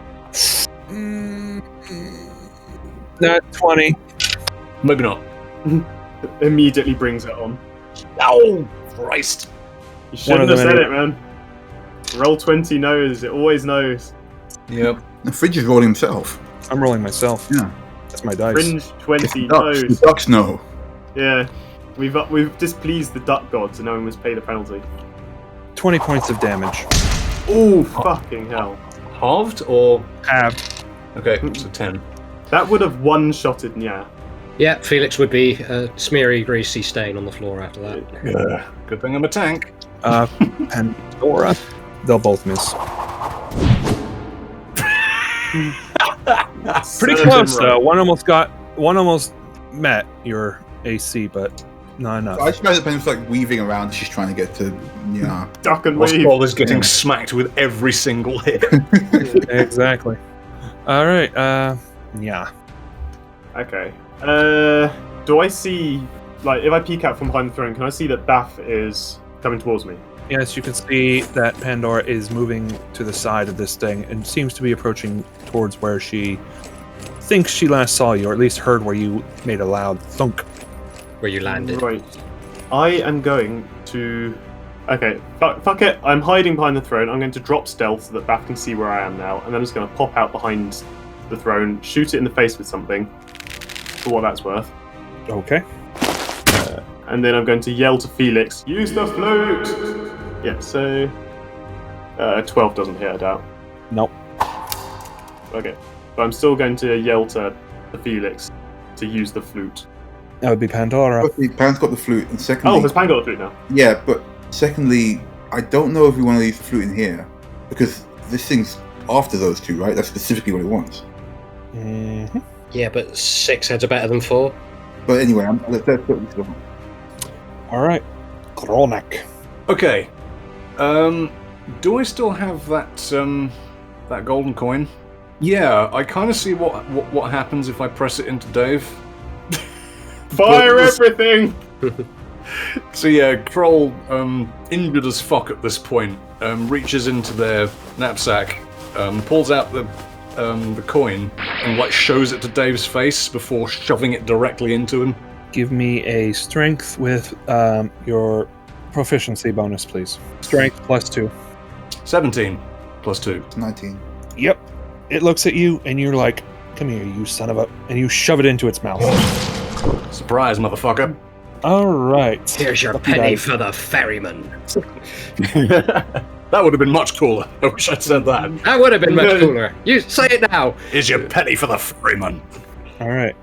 Not 20. Maybe not. Immediately brings it on. Oh, Christ. You shouldn't them have said anyway. it, man. Roll 20 knows. It always knows. Yep. The Fridge is rolling himself. I'm rolling myself. Yeah. That's my dice. Fringe It's 20 the ducks. knows. The ducks know. Yeah. We've displeased the duck gods and no one must pay the penalty. 20 points of damage. Oh, fucking hell. Halved or... Half. Okay, so 10. That would have one-shotted Nya. yeah, Felix would be a smeary, greasy stain on the floor after that. Good thing I'm a tank. Pandora. They'll both miss. Pretty Serves close him right. though. One almost met your AC, but not enough. I just imagine Penny's like weaving around. She's trying to get to. Yeah. Duck and Lost weave. Ball is getting Yeah. smacked with every single hit. Exactly. All right. Yeah. Okay. Do I see, like, if I peek out from behind the throne, can I see that Bath is coming towards me? Yes, you can see that Pandora is moving to the side of this thing and seems to be approaching towards where she thinks she last saw you, or at least heard where you made a loud thunk. Where you landed. Right. I am going to... Okay, fuck it. I'm hiding behind the throne. I'm going to drop stealth so that Bath can see where I am now, and then I'm just going to pop out behind the throne, shoot it in the face with something, for what that's worth. Okay. And then I'm going to yell to Felix, use the flute! Yeah, so... 12 doesn't hit, I doubt. Nope. Okay. But I'm still going to yell to Felix to use the flute. That would be Pandora. Okay, Pan's got the flute, and secondly, Oh, has Pan got the flute now? yeah, but secondly, I don't know if we want to leave the flute in here because this thing's after those two, right? That's specifically what it wants. Mm-hmm. Yeah, but 6 heads are better than 4. But anyway, let's put this on. All right. Kronak. Okay. Do I still have that golden coin? Yeah, I kind of see what happens if I press it into Dave. Fire But- everything! So yeah, Kroll, injured as fuck at this point, reaches into their knapsack, pulls out the coin, and like shows it to Dave's face before shoving it directly into him. Give me a strength with your proficiency bonus, please. Strength +2. 17 plus 2. 19. Yep. It looks at you, and you're like, "Come here, you son of a..." And you shove it into its mouth. Surprise, motherfucker. All right. Here's your Lucky penny dice. for the ferryman. That would have been much cooler. I wish I'd said that. That would have been much cooler. You say it now. Here's your penny for the ferryman. All right.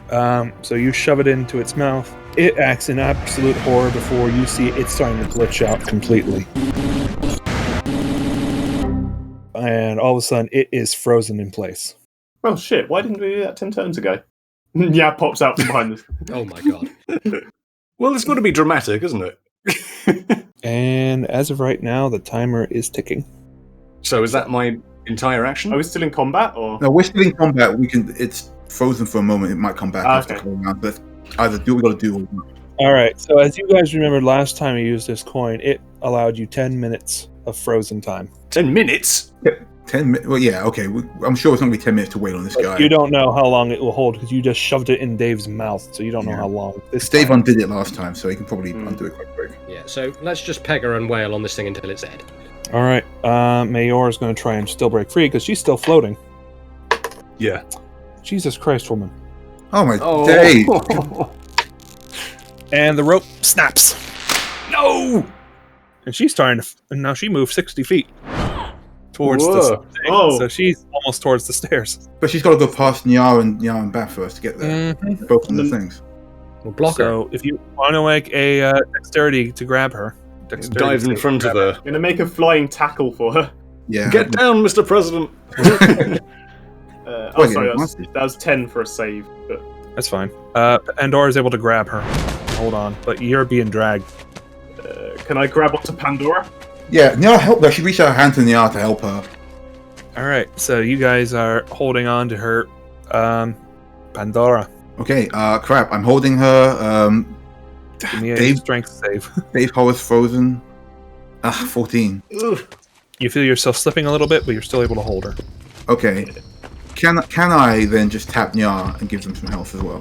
So you shove it into its mouth. It acts in absolute horror before you see it starting to glitch out completely. And all of a sudden, it is frozen in place. Oh shit, why didn't we do that 10 turns ago? Yeah, pops out from behind us. Oh my god. Well, it's got to be dramatic, isn't it? And as of right now, the timer is ticking. So is that my entire action? Are we still in combat, or...? No, we're still in combat. It's frozen for a moment. It might come back after Okay. coming around, but either do what we got to do or not. All right. So as you guys remembered last time you used this coin, it allowed you 10 minutes of frozen time. 10 minutes? 10 minutes. Well, yeah, okay. I'm sure it's going to be 10 minutes to wait on this guy. You don't know how long it will hold because you just shoved it in Dave's mouth, so you don't know Yeah. how long. This Dave time. undid it last time, so he can probably undo it quite quick. Yeah, so let's just peg her and wail on this thing until it's dead. All right. Mayor is going to try and still break free because she's still floating. Yeah. Jesus Christ, woman. Oh my Oh. days! And the rope snaps. No! And she's starting to... And now she moves 60 feet towards Whoa. the thing. Oh. So she's almost towards the stairs. But she's got to go past Nya and Bath first to get there. Mhm. Both of the things. We'll block her. So if you want to make a dexterity to grab her, Dive in front of her. I'm gonna make a flying tackle for her. Yeah. Get down, Mr. President! Sorry, that was 10 for a save. But That's fine. Pandora is able to grab her. Hold on, but you're being dragged. can I grab onto Pandora? Yeah, Nya help her. She reached out her hand to Nya to help her. All right, so you guys are holding on to her. Pandora, Okay, crap. I'm holding her. give me a Dave, strength save. Dave Horror's frozen. 14. You feel yourself slipping a little bit, but you're still able to hold her. Okay. Can I then just tap Nya and give them some health as well?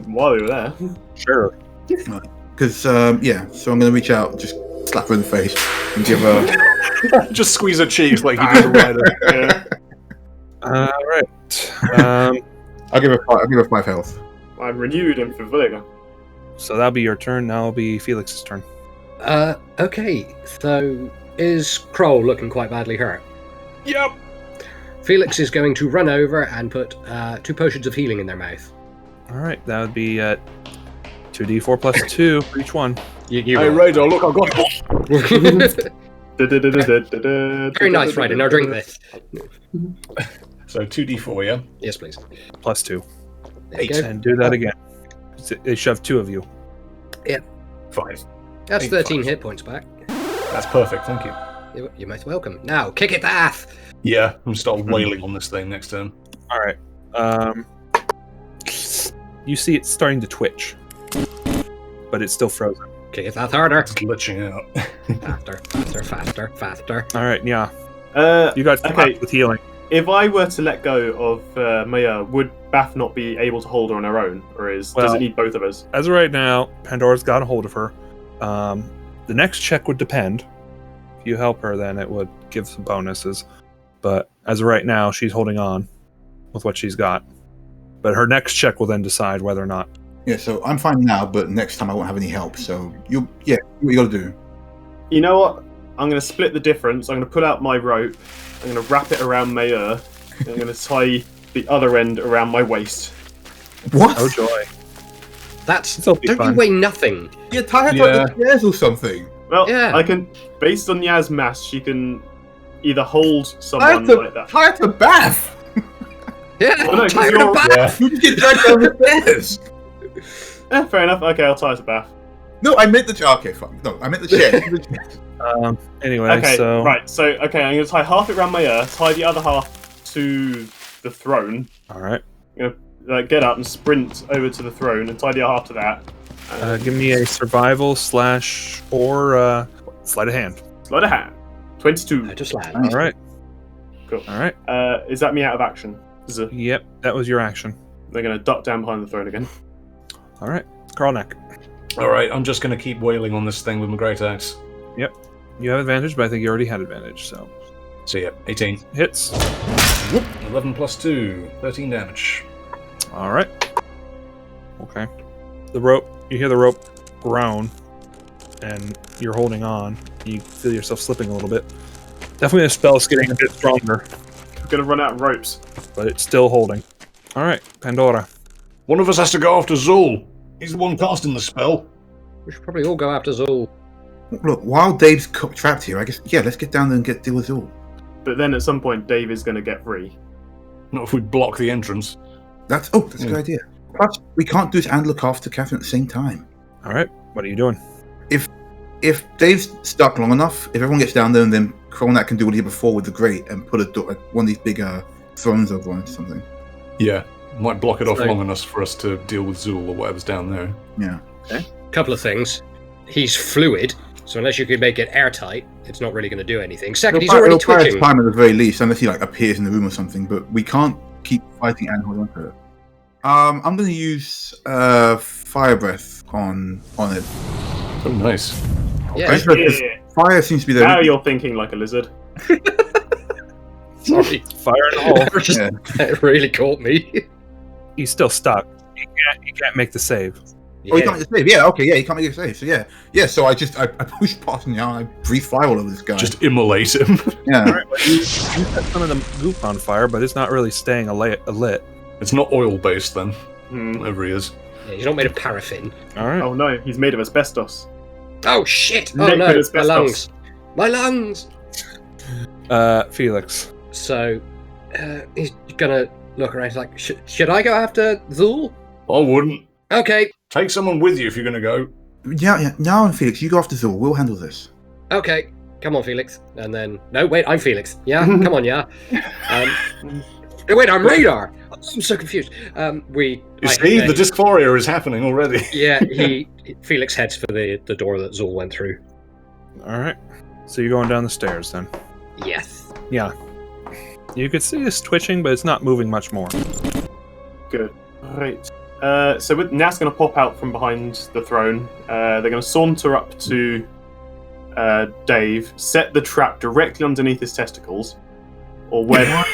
While you were there. Sure. Because, yeah, so I'm going to reach out, just slap her in the face, and give her... Just squeeze her cheeks like you do the rider. Yeah. All right. I'll give her 5 health. I'm renewed and fulfilling. So that'll be your turn. Now it'll be Felix's turn. Okay, so is Kroll looking quite badly hurt? Yep. Felix is going to run over and put 2 potions of healing in their mouth. All right, that would be 2d4 plus 2 for each one. Hey, Radar, look, I've got it. Very nice, Ryder. Now drink this. So 2d4, yeah? Yes, please. Plus 2. There you go. And do that again. They shove 2 of you. 5. That's 8, 13 5. hit points back. That's perfect, thank you. You're most welcome. Now, kick its ass! Yeah, I'm gonna start wailing on this thing next turn. All right. You see it starting to twitch, but it's still frozen. Kick its ass harder. It's glitching out. Faster, faster, faster, faster. All right, yeah. You got okay. with healing. If I were to let go of Maya, would Bath not be able to hold her on her own? Or does Well- it need both of us? As of right now, Pandora's got a hold of her. The next check would depend. If you help her, then it would give some bonuses. But as of right now, she's holding on with what she's got. But her next check will then decide whether or not. Yeah, so I'm fine now, but next time I won't have any help, so what you gotta do. You know what? I'm going to split the difference. I'm going to pull out my rope. I'm going to wrap it around Maya. And I'm going to tie the other end around my waist. What? Oh joy! That's... This'll be Don't fun. you weigh nothing? Yeah, tie her Yeah. to the stairs or something. Well, Yeah. I can, based on Yaz mass, she can either hold someone like that. Tie her to Bath! Yeah, Well, no, 'cause tie her to you're- back! You can get dragged down the stairs! Fair enough. Okay, I'll tie her to Bath. No, I meant the... Okay, fine. No, I meant the chair. Anyway, Okay, so right. So, okay, I'm going to tie half it around Maya, tie the other half to the throne. all right. Get up and sprint over to the throne and tie the other half to that. Give me a survival / or sleight of hand. Sleight of hand. 22. I just land. All right. Cool. All right. Is that me out of action? Yep, that was your action. They're going to duck down behind the throne again. All right. Carlneck. Alright, I'm just gonna keep wailing on this thing with my great axe. You have advantage, but I think you already had advantage, so. So yeah, 18. Hits. 11 plus 2, 13 damage. All right. Okay. The rope, you hear the rope groan, and you're holding on. You feel yourself slipping a little bit. Definitely the spell's getting a bit stronger, We're going to run out of ropes. but it's still holding. All right, Pandora. One of us has to go after Zul. He's the one casting the spell. We should probably all go after Zul. Look, while Dave's trapped here, I guess, yeah, let's get down there and deal with Zul. But then at some point, Dave is going to get free. Not if we block the entrance. That's a good idea. Plus, we can't do this and look after Catherine at the same time. All right, what are you doing? If Dave's stuck long enough, if everyone gets down there and then Kronat can do what he did before with the grate and put one of these big thrones over on something. Yeah, might block it off So- long enough for us to deal with Zul or whatever's down there. Yeah. Couple of things. He's fluid, so unless you could make it airtight, it's not really going to do anything. Second, he's already It'll buy us twitching. time at the very least, unless he appears in the room or something. But we can't keep fighting and hold on to it. I'm going to use fire breath on it. Oh, nice. Yeah, Yeah. Fire seems to be the Now you're thinking like a lizard. sorry. Fire in the hole. Yeah. It really caught me. He's still stuck. He can't make the save. Oh, he can't make a save. Yeah, okay, yeah, he can't make a save. So yeah. So I push past him now and I breathe fire all over this guy. Just immolate him. yeah. All right, well, you set some of the goop on fire, but it's not really staying lit. It's not oil based then, Hmm. whatever he is. Yeah, he's not made of paraffin. All right. Oh no, he's made of asbestos. Oh shit! Oh Liquid no, my asbestos. lungs. My lungs! Felix. So, he's gonna look around. He's like, should I go after Zul? I wouldn't. Okay, Take someone with you if you're going to go. Yeah. Now, Felix, you go after Zul. We'll handle this. okay. Come on, Felix. And then, no, wait, I'm Felix. Yeah, come on, yeah. Wait, I'm Radar. I'm so confused. You see, the dysphoria is happening already. Yeah, Felix heads for the door that Zul went through. All right. So you're going down the stairs then. Yes. Yeah. You could see it's twitching, but it's not moving much more. Good. Right. So Nat's going to pop out from behind the throne. They're going to saunter up to Dave, set the trap directly underneath his testicles, or where?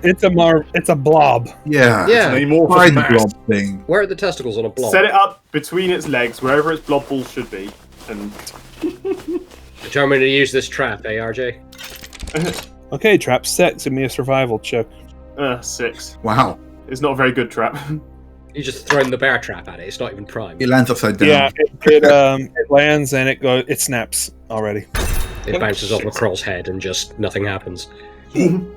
It's a blob. Yeah. Yeah. It's an amorphous Fine mass. blob thing. Where are the testicles on a blob? Set it up between its legs, wherever its blob balls should be, and Determined to use this trap, RJ? Okay, trap set. Give me a survival check. 6. Wow. It's not a very good trap. You just thrown the bear trap at it. It's not even primed. It lands upside down. Yeah, it lands and it snaps already. It bounces off McCrawl's head and just nothing happens. Well,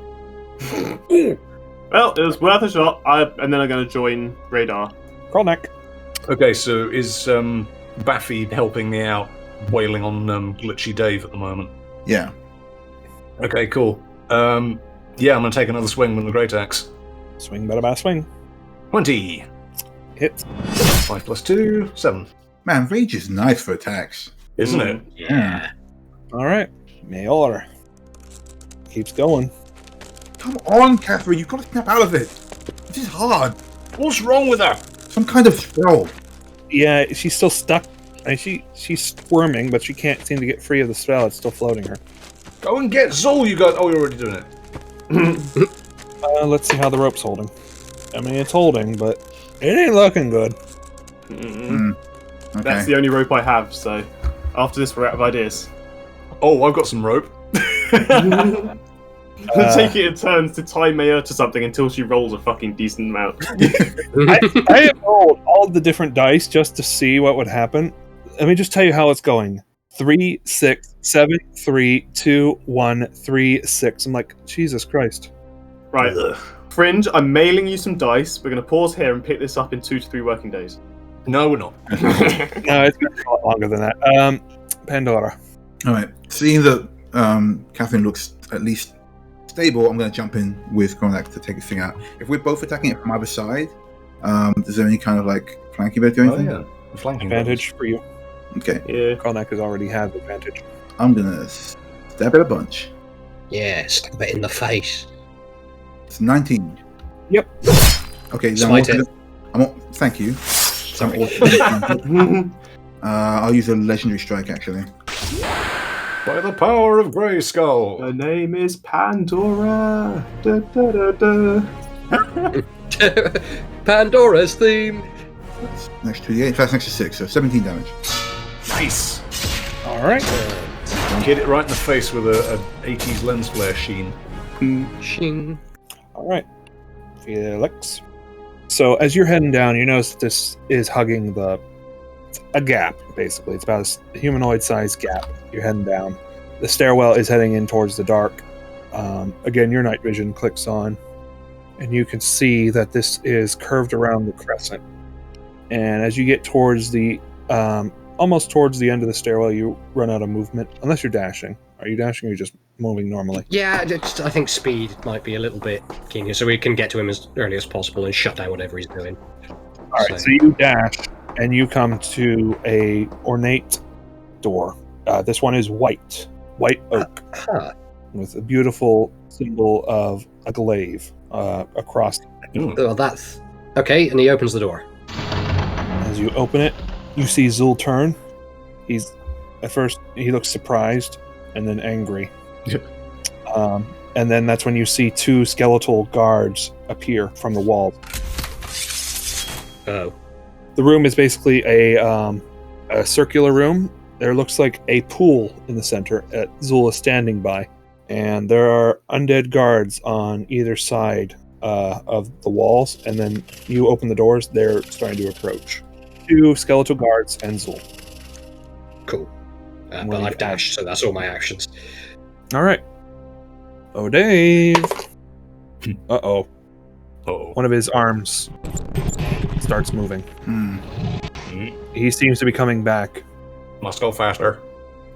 it was worth a shot. And then I'm going to join Radar. Crawl neck. Okay, so is Baffy helping me out, wailing on Glitchy Dave at the moment? Yeah. Okay, cool. Yeah, I'm going to take another swing with the Great Axe. Swing, bada, swing. 20. Hit. 5 plus 2, 7. Man, rage is nice for attacks. Isn't it? Yeah. All right. Mayor. Keeps going. Come on, Catherine, you've got to snap out of it. This is hard. What's wrong with her? Some kind of spell. Yeah, she's still stuck. And she's squirming, but she can't seem to get free of the spell. It's still floating her. Go and get Zul, you got... Oh, you're already doing it. Let's see how the rope's holding. I mean, it's holding, but it ain't looking good. Okay. That's the only rope I have, so after this we're out of ideas. Oh, I've got some rope. Take it in turns to tie Mayor to something until she rolls a fucking decent amount. I have rolled all the different dice just to see what would happen. Let me just tell you how it's going. 3, 6, 7, 3, 2, 1, 3, 6. I'm like, Jesus Christ. Right. Ugh. Fringe, I'm mailing you some dice. We're going to pause here and pick this up in 2 to 3 working days. No, we're not. No, it's going to be a lot longer than that. Pandora. All right. Seeing that Catherine looks at least stable, I'm going to jump in with Kronak to take this thing out. If we're both attacking it from either side, is there any kind of like flanking bit or Oh, anything? yeah. The flanking Advantage for you. Okay. Yeah. Karnak has already had the advantage. I'm going to stab it a bunch. Yeah, stab it in the face. It's 19. Yep. Okay, then Smite it. Thank you. Sorry. I'll use a legendary strike actually. By the power of Greyskull. Her name is Pandora. Da, da, da, da. Pandora's theme. That's next to 8. That's next to 6, so 17 damage. Nice. All right. Hit it right in the face with a 80s lens flare sheen. Shing. All right. Felix. So as you're heading down, you notice this is hugging a gap, basically. It's about a humanoid-sized gap. You're heading down. The stairwell is heading in towards the dark. Again, your night vision clicks on, and you can see that this is curved around the crescent. And as you get towards the, almost towards the end of the stairwell, you run out of movement, unless you're dashing. Are you dashing or are you just moving normally? Yeah, I think speed might be a little bit keen here, so we can get to him as early as possible and shut down whatever he's doing. All right, so you dash, and you come to a ornate door. This one is white oak, with a beautiful symbol of a glaive across. Well, that's okay. And he opens the door. As you open it, you see Zul turn. At first he looks surprised and then angry. And then that's when you see 2 skeletal guards appear from the wall. Oh. The room is basically a circular room. There looks like a pool in the center that Zul is standing by. And there are undead guards on either side of the walls, and then you open the doors. They're starting to approach. 2 skeletal guards and Zul. Cool. But I've dashed, so that's all my actions. All right. Oh, Dave. Uh-oh. Uh-oh. One of his arms starts moving. He seems to be coming back. Must go faster.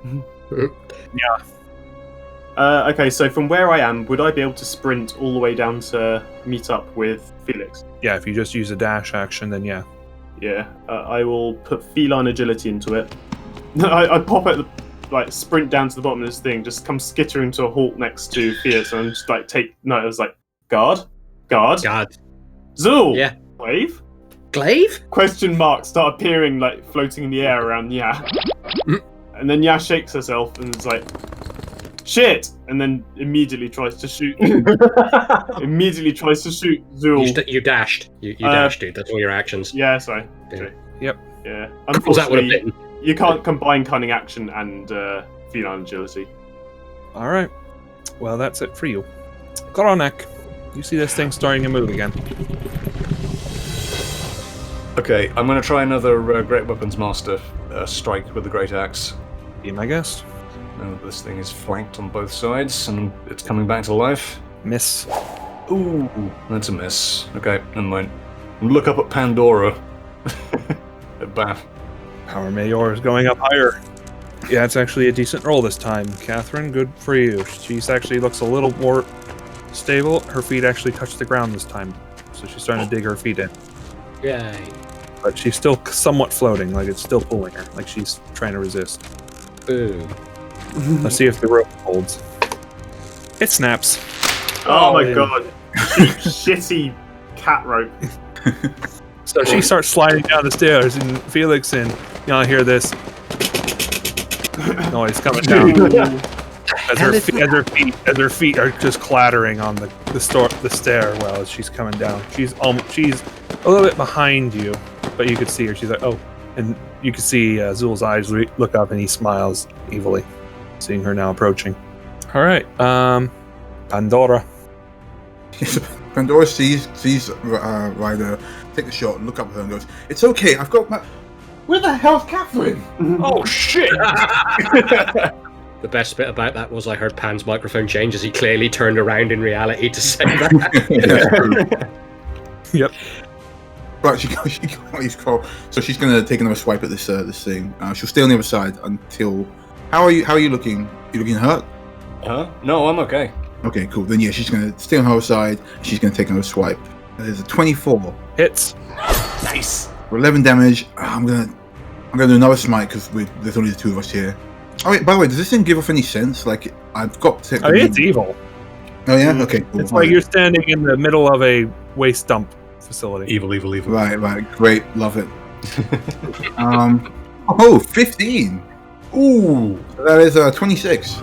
Yeah. Okay, so from where I am, would I be able to sprint all the way down to meet up with Felix? Yeah, if you just use a dash action, then yeah. Yeah, I will put feline agility into it. I pop at the sprint down to the bottom of this thing, just come skittering to a halt next to Felix, and just I was like, guard, Zul, Yeah. Glaive? Glaive? Question marks start appearing floating in the air around Ya. And then Ya shakes herself and is like, shit! And then immediately tries to shoot. Zul. You dashed. You dashed, dude. That's all your actions. Yeah, sorry. Yeah. Okay. Yep. Yeah. Because that would have Unfortunately, been. you can't combine cunning action and feline agility. All right. Well, that's it for you. Koronek, you see this thing starting to move again. Okay, I'm going to try another Great Weapons Master strike with the Great Axe. Be my guest. This thing is flanked on both sides, and it's coming back to life. Miss. Ooh, that's a miss. Okay, never mind. Look up at Pandora. At Bath. Power Mayor is going up higher. Yeah, it's actually a decent roll this time. Catherine, good for you. She's actually looks a little more stable. Her feet actually touch the ground this time. So she's starting to dig her feet in. Yay. But she's still somewhat floating, like it's still pulling her, like she's trying to resist. Ooh. Let's see if the rope holds. It snaps. Oh my god. Shitty cat rope. So she starts sliding down the stairs, and Felix and hear this noise coming down as her feet are just clattering on the stair while she's coming down. She's a little bit behind you, but you could see her. She's like, oh, and you can see Zul's eyes look up, and he smiles evilly, seeing her now approaching. All right, Pandora. Pandora sees Ryder take a shot and look up at her and goes, "It's okay, I've got my." Where the hell's Catherine? Oh shit! The best bit about that was I heard Pan's microphone change as he clearly turned around in reality to say that. Yep. But she got these crawl. So she's gonna take another swipe at this thing. She'll stay on the other side until. How are you looking? You looking hurt? Huh? No, I'm okay. Okay, cool. Then yeah, she's gonna stay on her side. She's gonna take another swipe. There's a 24. Hits. Nice. For 11 damage. I'm gonna do another smite because there's only the two of us here. Oh wait, by the way, does this thing give off any sense? Like I've got. It's evil. Oh yeah. Okay. Cool. It's like you're standing in the middle of a waste dump facility. Evil. Right. Great. Love it. 15. Ooh. So that is 26.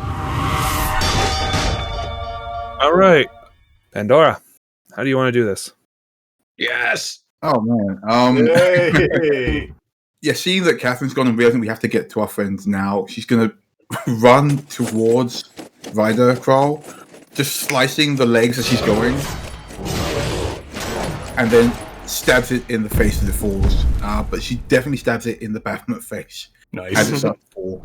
All right, Pandora, how do you want to do this? Yes. Oh man. Yay. Yeah, seeing that Catherine's gone and realizing we have to get to our friends now, she's gonna run towards Ryder Crawl, just slicing the legs as she's going, and then stabs it in the face as it falls. But she definitely stabs it in the Baphomet face. Nice. As it starts to fall.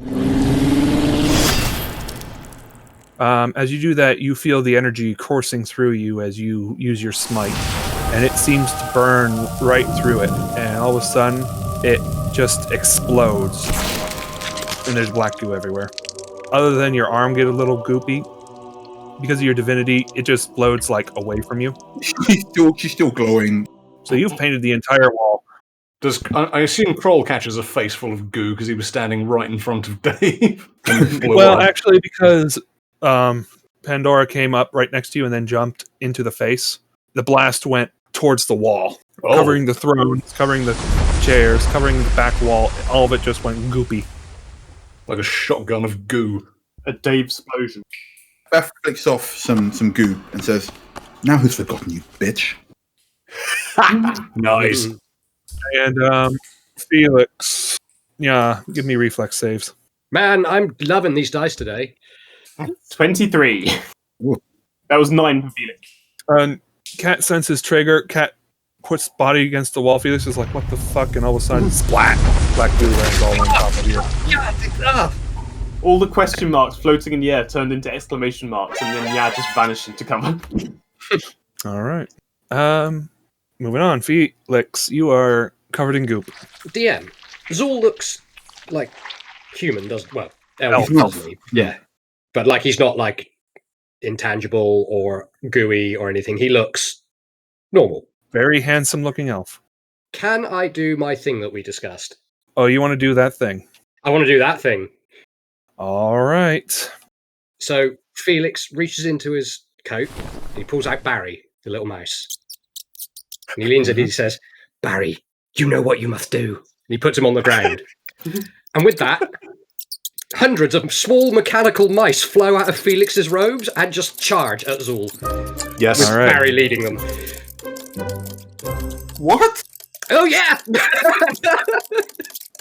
As you do that, you feel the energy coursing through you as you use your smite, and it seems to burn right through it, and all of a sudden, it just explodes, and there's black goo everywhere. Other than your arm get a little goopy, because of your divinity, it just explodes away from you. She's still glowing. So you've painted the entire wall. I assume Kroll catches a face full of goo because he was standing right in front of Dave. Well, actually, because Pandora came up right next to you and then jumped into the face, the blast went towards the wall, covering the thrones, covering the chairs, covering the back wall. All of it just went goopy. Like a shotgun of goo. A Dave explosion. Beth flicks off some goo and says, "Now who's forgotten you, bitch?" Nice. And Felix, give me reflex saves. Man, I'm loving these dice today. 23. Ooh. That was 9 for Felix. Cat senses trigger. Cat puts body against the wall. Felix is like, what the fuck? And all of a sudden, splat! Black goo lands all on top of you. All the question marks floating in the air turned into exclamation marks, and then just vanished into cover. All right. Moving on. Felix, you are covered in goop. DM, Zool looks like human, doesn't? Well, elf, Elf. doesn't he? Yeah, but like he's not like intangible or gooey or anything. He looks normal. Very handsome looking elf. Can I do my thing that we discussed? Oh, you want to do that thing? I want to do that thing. All right. So Felix reaches into his coat. And he pulls out Barry, the little mouse. And he leans at it. He says, "Barry, you know what you must do." And he puts him on the ground. And with that, hundreds of small mechanical mice flow out of Felix's robes and just charge at Zool. Yes. With All right. Barry leading them. What? Oh yeah!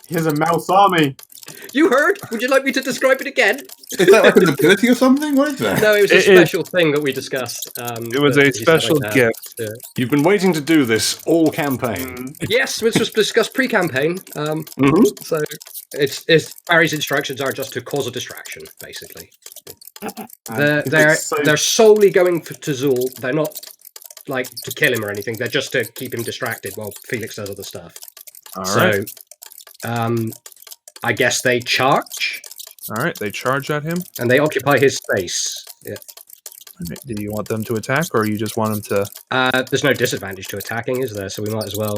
Here's a mouse army. You heard? Would you like me to describe it again? Is that like an ability or something? What is that? No, it was a It- special thing that we discussed. It was that a he said special I'd have. gift. Yeah. You've been waiting to do this all campaign. Yes, this was discussed pre-campaign. So it's Barry's instructions are just to cause a distraction, basically. They're solely going to Zool. They're not like to kill him or anything. They're just to keep him distracted while Felix does other stuff. All right. I guess they charge All right. They charge at him. and they occupy his space. Yeah. Do you want them to attack, or you just want them to? There's no disadvantage to attacking, is there? So we might as well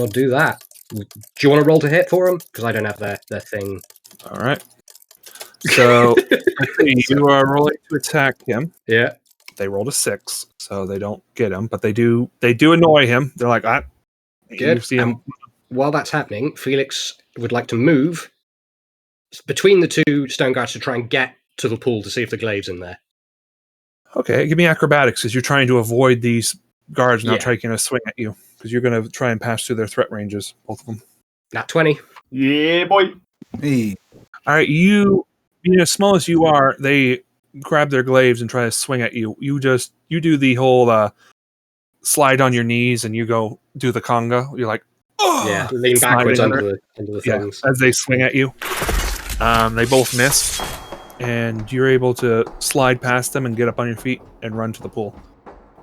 do that. Do you want to roll to hit for them? Because I don't have their thing. All right. So you are rolling to attack him. Yeah. They rolled a 6, so they don't get him, but they do annoy him. They're like, you Good. see him. While that's happening, Felix would like to move between the two stone guards to try and get to the pool to see if the glaive's in there. Okay, give me acrobatics, because you're trying to avoid these guards now Yeah. taking a swing at you, because you're going to try and pass through their threat ranges, both of them. Nat 20. Yeah, boy. Hey, All right, you as small as you are, they grab their glaives and try to swing at you. You do the whole slide on your knees, and you go do the conga. You're like, oh, Yeah, lean sliding backwards under under the Yeah, things. as they swing at you. They both miss, and you're able to slide past them and get up on your feet and run to the pool.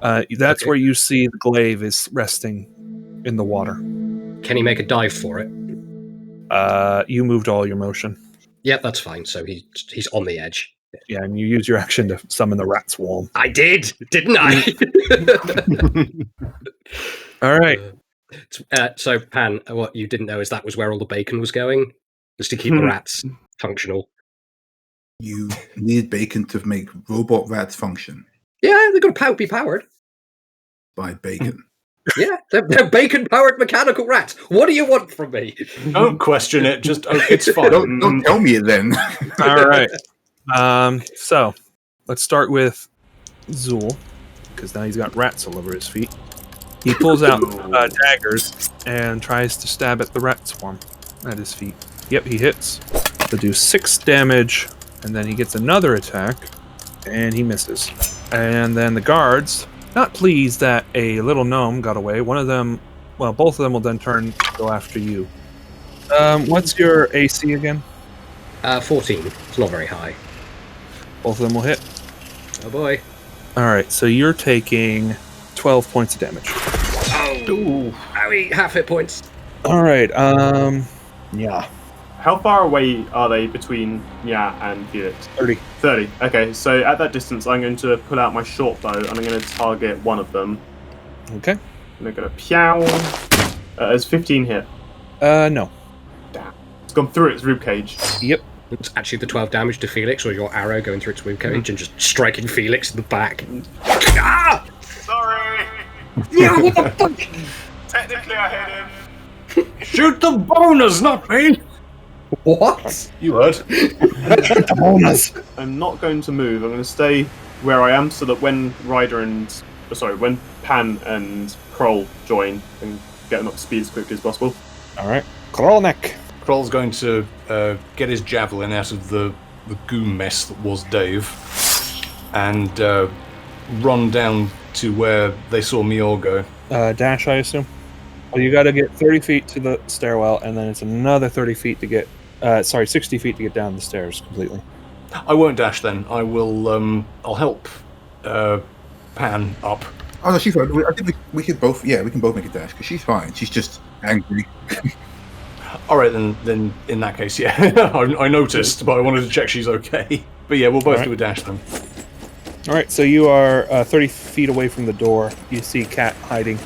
That's Okay. where you see the glaive is resting in the water. Can he make a dive for it? You moved all your motion. Yep, that's fine. So he's on the edge. Yeah, and you use your action to summon the rat swarm. I did, didn't I? All right. So Pan, what you didn't know is that was where all the bacon was going, was to keep the rats functional. you need bacon to make robot rats function Yeah, they're going to be powered. by bacon. Yeah, they're bacon-powered mechanical rats. What do you want from me? Don't question it. Just it's fine. Don't tell me it then. All right. So let's start with Zool, because now he's got rats all over his feet. He pulls out daggers and tries to stab at the rat swarm at his feet. Yep, he hits. To do 6 damage, and then he gets another attack, and he misses. And then the guards, not pleased that a little gnome got away. One of them, well, both of them will then turn to go after you. What's your AC again? 14. It's not very high. Both of them will hit. Oh boy. All right, so you're taking 12 points of damage. Oh, owie, half hit points. All right, yeah, How far away are they between and Felix? 30. 30. Okay, so at that distance, I'm going to pull out my short bow and I'm going to target one of them. Okay. And I'm going to pew. It's 15 hit. No. Damn. It's gone through its ribcage. Yep. It's actually the 12 damage to Felix, or your arrow going through its ribcage and just striking Felix in the back. Ah! Sorry! Yeah, what the fuck? Technically, I hit him. Shoot the boners, not me. What? You heard. I'm not going to move. I'm going to stay where I am so that when when Pan and Kroll join, I can get them up to speed as quickly as possible. All right. Krolnek. Kroll's going to get his javelin out of the goo mess that was Dave and run down to where they saw Mior go? Dash, I assume. Well, you got to get 30 feet to the stairwell, and then it's another 30 feet to get. 60 feet to get down the stairs completely. I won't dash then. I will. I'll help Pan up. Oh no, she's fine. I think we could both. Yeah, we can both make a dash because she's fine. She's just angry. All right, then in that case, yeah. I noticed, but I wanted to check she's okay. But yeah, we'll both do a dash then. All right, so you are 30 feet away from the door. You see Cat hiding.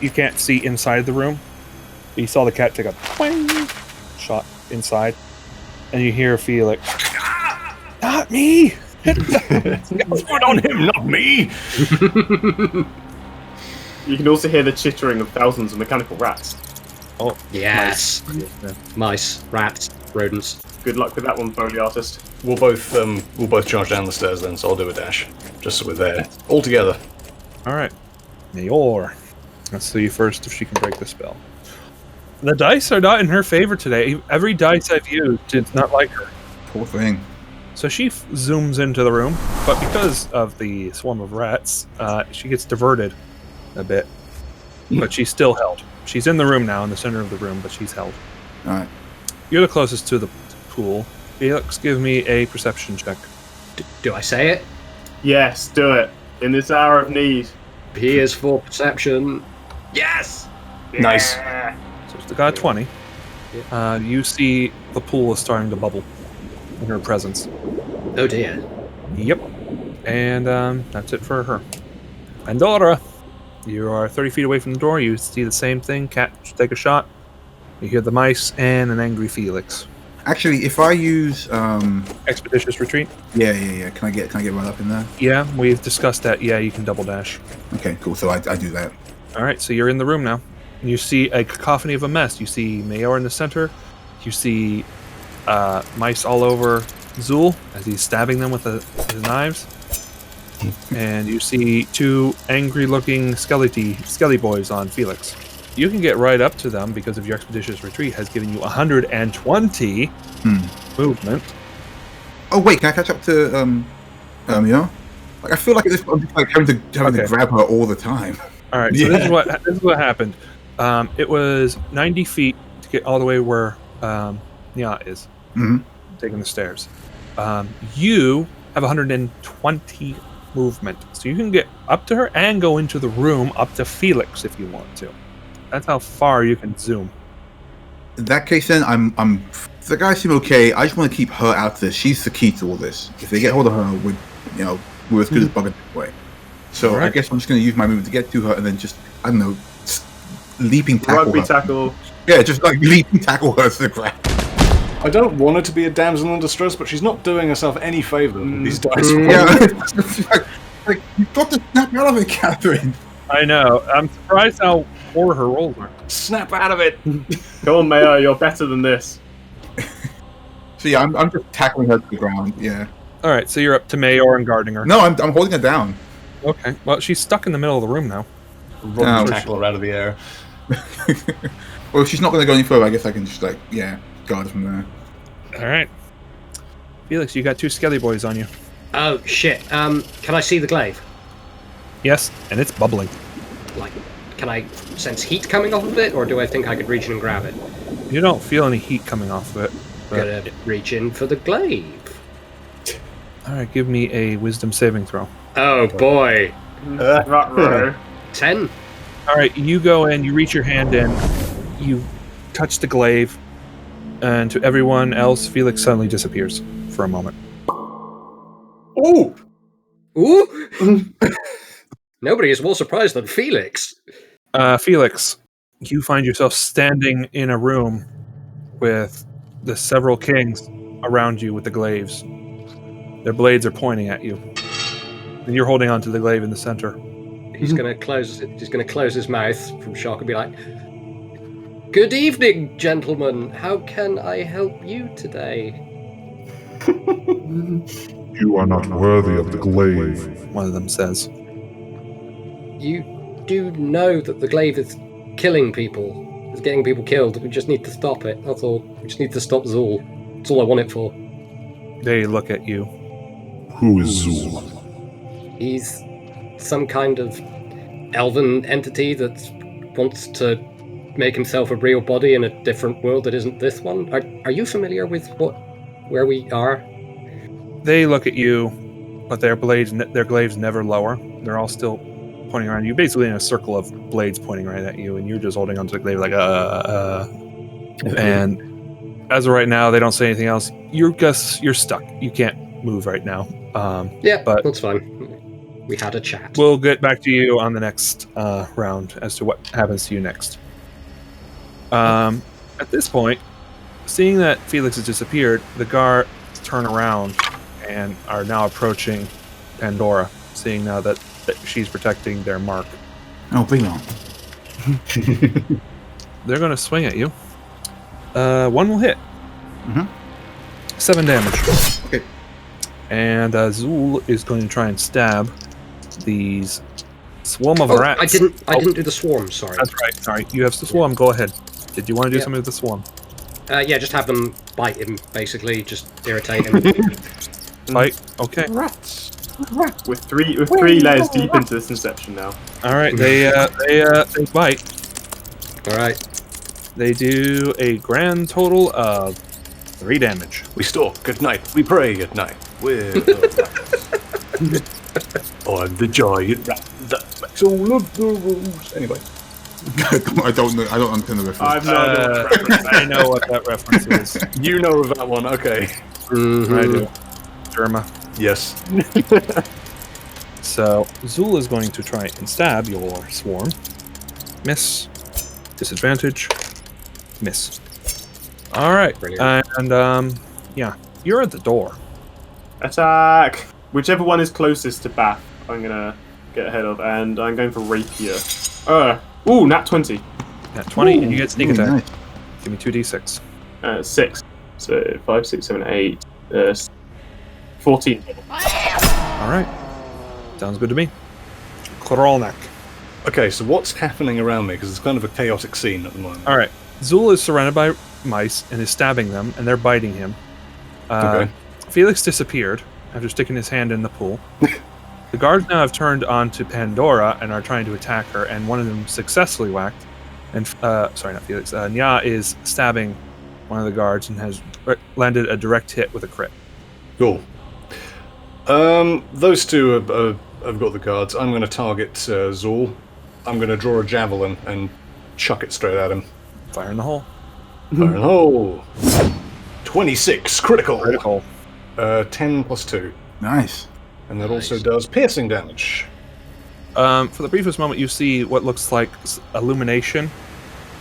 You can't see inside the room. You saw the cat take a twang shot inside, and you hear Felix. Not me! Put on him, not me! You can also hear the chittering of thousands of mechanical rats. Oh, yes. Mice, rats, rodents. Good luck with that one, Foley artist. We'll both charge down the stairs then, so I'll do a dash. Just so we're there. All together. All right. Mayor. Let's see first if she can break the spell. The dice are not in her favor today. Every dice I've used did not like her. Poor thing. So she zooms into the room, but because of the swarm of rats, she gets diverted a bit. But she's still held. She's in the room now, in the center of the room, but she's held. All right. You're the closest to the pool. Felix, give me a perception check. Do I say it? Yes, do it. In this hour of need. P is for perception. Yes! Nice. Yeah. So it's the guy 20. You see the pool is starting to bubble in her presence. Oh dear. Yep. And that's it for her. Pandora, you are 30 feet away from the door. You see the same thing. Cat, take a shot. You hear the mice and an angry Felix. Actually, if I use Expeditious retreat. yeah. Can I get right up in there? Yeah, we've discussed that. Yeah, you can double dash. Okay, cool. So I do that. All right, so you're in the room now. You see a cacophony of a mess. You see Mayor in the center. You see mice all over Zul as he's stabbing them with his knives. And you see two angry-looking skelly boys on Felix. You can get right up to them because of your expeditious retreat has given you 120 movement. Oh wait, can I catch up to yeah? Like I feel like I'm just like having to grab her all the time. All right, so this is what happened. It was 90 feet to get all the way where Nya is, taking the stairs. You have 120 movement, so you can get up to her and go into the room up to Felix if you want to. That's how far you can zoom. In that case, then I'm. The guys seem okay. I just want to keep her out of this. She's the key to all this. If they get hold of her, we're as good as bugger this way. So I guess I'm just going to use my movement to get to her and then just leaping tackle Rugby her. tackle. Yeah, just like leaping tackle her to the ground. I don't want her to be a damsel in distress, but she's not doing herself any favour with these dice. Yeah, like you've got to snap out of it, Catherine. I know. I'm surprised how poor her rolls are. Snap out of it! Come on, Mayo, you're better than this. So yeah, I'm just tackling her to the ground. Yeah. All right, so you're up to Mayor and guarding her. No, I'm holding her down. Okay. Well, she's stuck in the middle of the room now. Tackle her out of the air. Well, if she's not going to go any further, I guess I can just guard from there. All right. Felix, you got two skelly boys on you. Oh shit. Can I see the glaive? Yes, and it's bubbling. Like, can I sense heat coming off of it, or do I think I could reach in and grab it? You don't feel any heat coming off of it. Gonna reach in for the glaive. All right, give me a wisdom saving throw. Oh boy. 10. All right, you go in, you reach your hand in, you touch the glaive, and to everyone else, Felix suddenly disappears for a moment. Ooh! Ooh! Nobody is more surprised than Felix. Felix, you find yourself standing in a room with the several kings around you with the glaives. Their blades are pointing at you. And you're holding onto the glaive in the center. He's gonna close his mouth from shock and be like, "Good evening, gentlemen. How can I help you today?" You are not worthy of the glaive. One of them says. You do know that the glaive is killing people. It's getting people killed. We just need to stop it. That's all. We just need to stop Zul. That's all I want it for. They look at you. Who is Zul? He's some kind of elven entity that wants to make himself a real body in a different world that isn't this one? Are you familiar with where we are? They look at you, but their glaives never lower. They're all still pointing around you, basically in a circle of blades pointing right at you, and you're just holding onto the glaive like And as of right now, they don't say anything else. You're stuck. You can't move right now. Yeah, but that's fine. We had a chat. We'll get back to you on the next round as to what happens to you next. At this point, seeing that Felix has disappeared, the guards turn around and are now approaching Pandora, seeing now that she's protecting their mark. Oh, bring on. They're going to swing at you. One will hit. 7 damage. Okay. And Zul is going to try and stab these swarm of rats. I didn't do the swarm, sorry. That's right, sorry. You have the swarm, go ahead. Did you want to do something with the swarm? Yeah, just have them bite him, basically, just irritate him. Bite? Okay. Rats. We're three layers deep into this inception now. Alright, they bite. Alright. They do a grand total of 3 damage. We stalk at night. We pray at night. We're I'm the giant rat that makes all of the rules. Anyway. I don't understand the reference. I've no idea what the reference is. I know what that reference is. You know of that one, okay. Mm-hmm. I do. Derma. Yes. So, Zul is going to try and stab your swarm. Miss. Disadvantage. Miss. Alright. And, yeah. You're at the door. Attack! Whichever one is closest to Bath, I'm gonna get ahead of, and I'm going for Rapier. Ooh, nat 20. Nat 20, and you get sneak attack. Nice. Give me 2d6. 6. So 5, 6, 7, 8. 14. Alright. Sounds good to me. Korolnak. Okay, so what's happening around me? Because it's kind of a chaotic scene at the moment. Alright. Zul is surrounded by mice and is stabbing them, and they're biting him. Okay. Felix disappeared after sticking his hand in the pool. The guards now have turned on to Pandora and are trying to attack her, and one of them successfully whacked. And sorry, not Felix. Nya is stabbing one of the guards and has landed a direct hit with a crit. Cool. Those two have got the guards. I'm going to target Zul. I'm going to draw a javelin and chuck it straight at him. Fire in the hole. Fire in the hole. 26 critical. Critical. 10 plus 2. Nice. And that also does piercing damage. For the briefest moment, you see what looks like illumination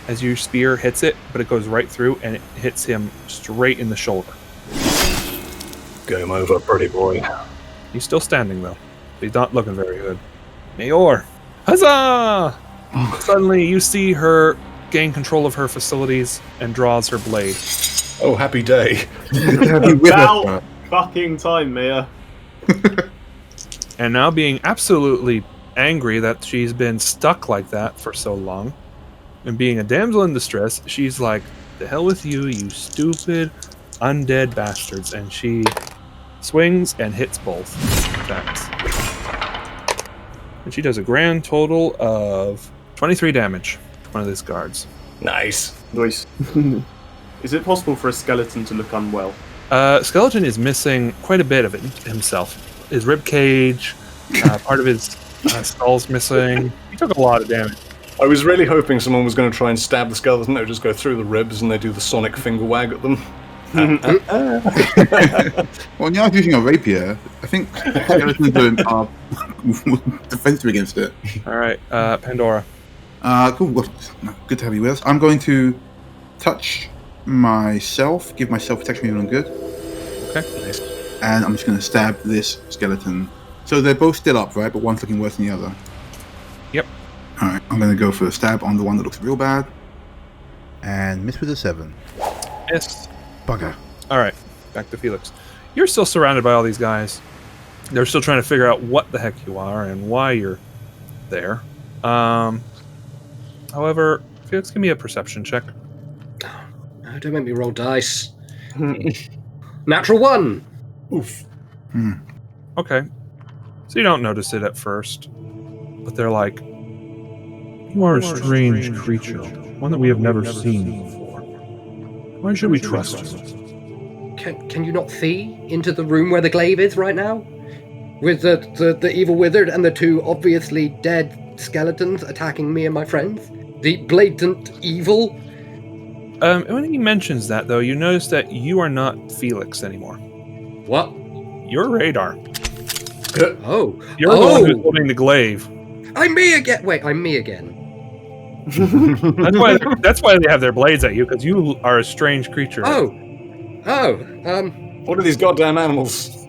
as your spear hits it, but it goes right through and it hits him straight in the shoulder. Game over, pretty boy. He's still standing, though. He's not looking very good. Mayor! Huzzah! Suddenly, you see her gain control of her facilities and draws her blade. Oh, happy day. About fucking time, Mia. And now being absolutely angry that she's been stuck like that for so long, and being a damsel in distress, she's like, "The hell with you, you stupid undead bastards," and she swings and hits both attacks. And she does a grand total of 23 damage to one of these guards. Nice. Nice. Is it possible for a skeleton to look unwell? Skeleton is missing quite a bit of it himself. His rib cage, part of his skull's missing. He took a lot of damage. I was really hoping someone was going to try and stab the skeleton. They would just go through the ribs and they do the sonic finger wag at them. Well, now using a rapier, I think skeletons are defensive against it. All right, Pandora. Cool. Well, good to have you with us. I'm going to touch myself, give myself protection even on good. Okay. Nice. And I'm just going to stab this skeleton. So they're both still up, right? But one's looking worse than the other. Yep. Alright, I'm going to go for a stab on the one that looks real bad. And miss with a 7. Yes. Bugger. All right, back to Felix. You're still surrounded by all these guys. They're still trying to figure out what the heck you are and why you're there. However, Felix, give me a perception check. No, don't make me roll dice. Natural 1! Oof. Okay. So you don't notice it at first. But they're like, "You are a strange creature, one that we have never seen before. Why should we trust you?" Can you not see into the room where the glaive is right now? With the evil wizard and the two obviously dead skeletons attacking me and my friends? The blatant evil? When he mentions that, though, you notice that you are not Felix anymore. What? You're Radar. Oh. You're the one who's holding the glaive. I'm me again! Wait, I'm me again. That's why they have their blades at you, because you are a strange creature. What are these goddamn animals?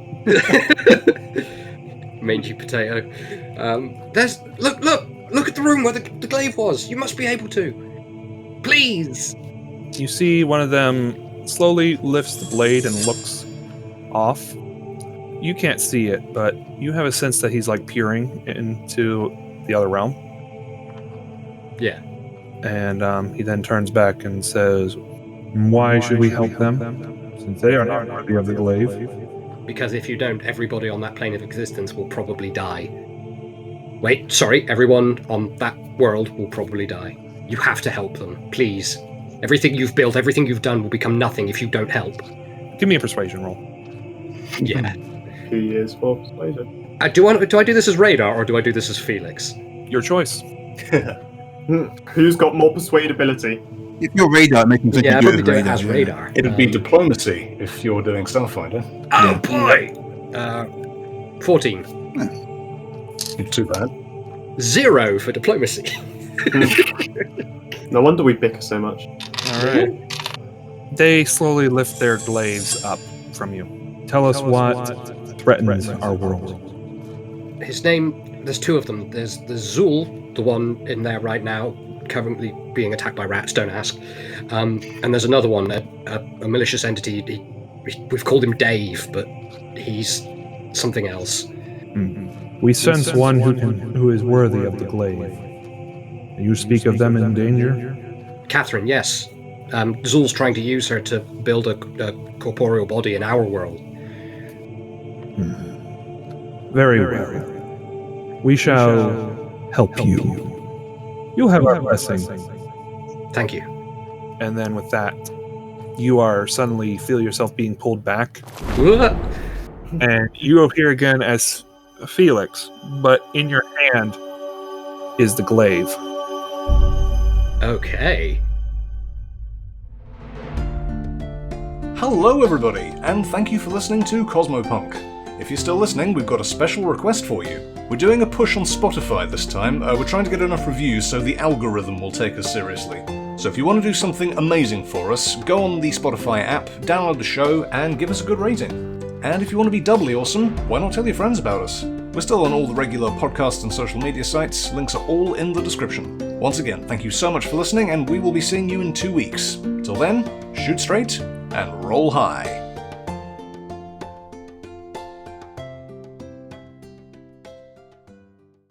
Mangy potato. Look at the room where the glaive was. You must be able to. Please. You see one of them slowly lifts the blade and looks off. You can't see it, but you have a sense that he's like peering into the other realm. Yeah. And he then turns back and says, "Why should we help them? Since they are not worthy of the glaive." Because if you don't, everybody on that plane of existence will probably die. Wait, sorry, everyone on that world will probably die. You have to help them, please. Everything you've built, everything you've done will become nothing if you don't help. Give me a persuasion roll. Yeah. 2 years for persuasion. Do I do this as Radar or do I do this as Felix? Your choice. Who's got more persuadability? If you're Radar, make him think Yeah, I'll you probably do it as Radar. It'd be diplomacy if you're doing Starfinder. Oh boy! 14. Not too bad. 0 for diplomacy. No wonder we bicker so much. Alright. They slowly lift their glaives up from you. Tell us what threatens our world. His name, there's two of them. There's Zul, the one in there right now, currently being attacked by rats, don't ask. And there's another one, a malicious entity. We've called him Dave, but he's something else. We sense one who is worthy of the glaive. You speak of them in danger? Catherine, yes. Zul's trying to use her to build a corporeal body in our world. Very well. We shall help you. You have our blessing. Thank you. And then with that, you are suddenly feel yourself being pulled back. And you appear again as Felix, but in your hand is the glaive. Okay. Hello everybody, and thank you for listening to Cosmopunk. If you're still listening, we've got a special request for you. We're doing a push on Spotify this time. We're trying to get enough reviews so the algorithm will take us seriously. So if you want to do something amazing for us, go on the Spotify app, download the show, and give us a good rating. And if you want to be doubly awesome, why not tell your friends about us? We're still on all the regular podcast and social media sites. Links are all in the description. Once again, thank you so much for listening, and we will be seeing you in 2 weeks. Till then, shoot straight and roll high.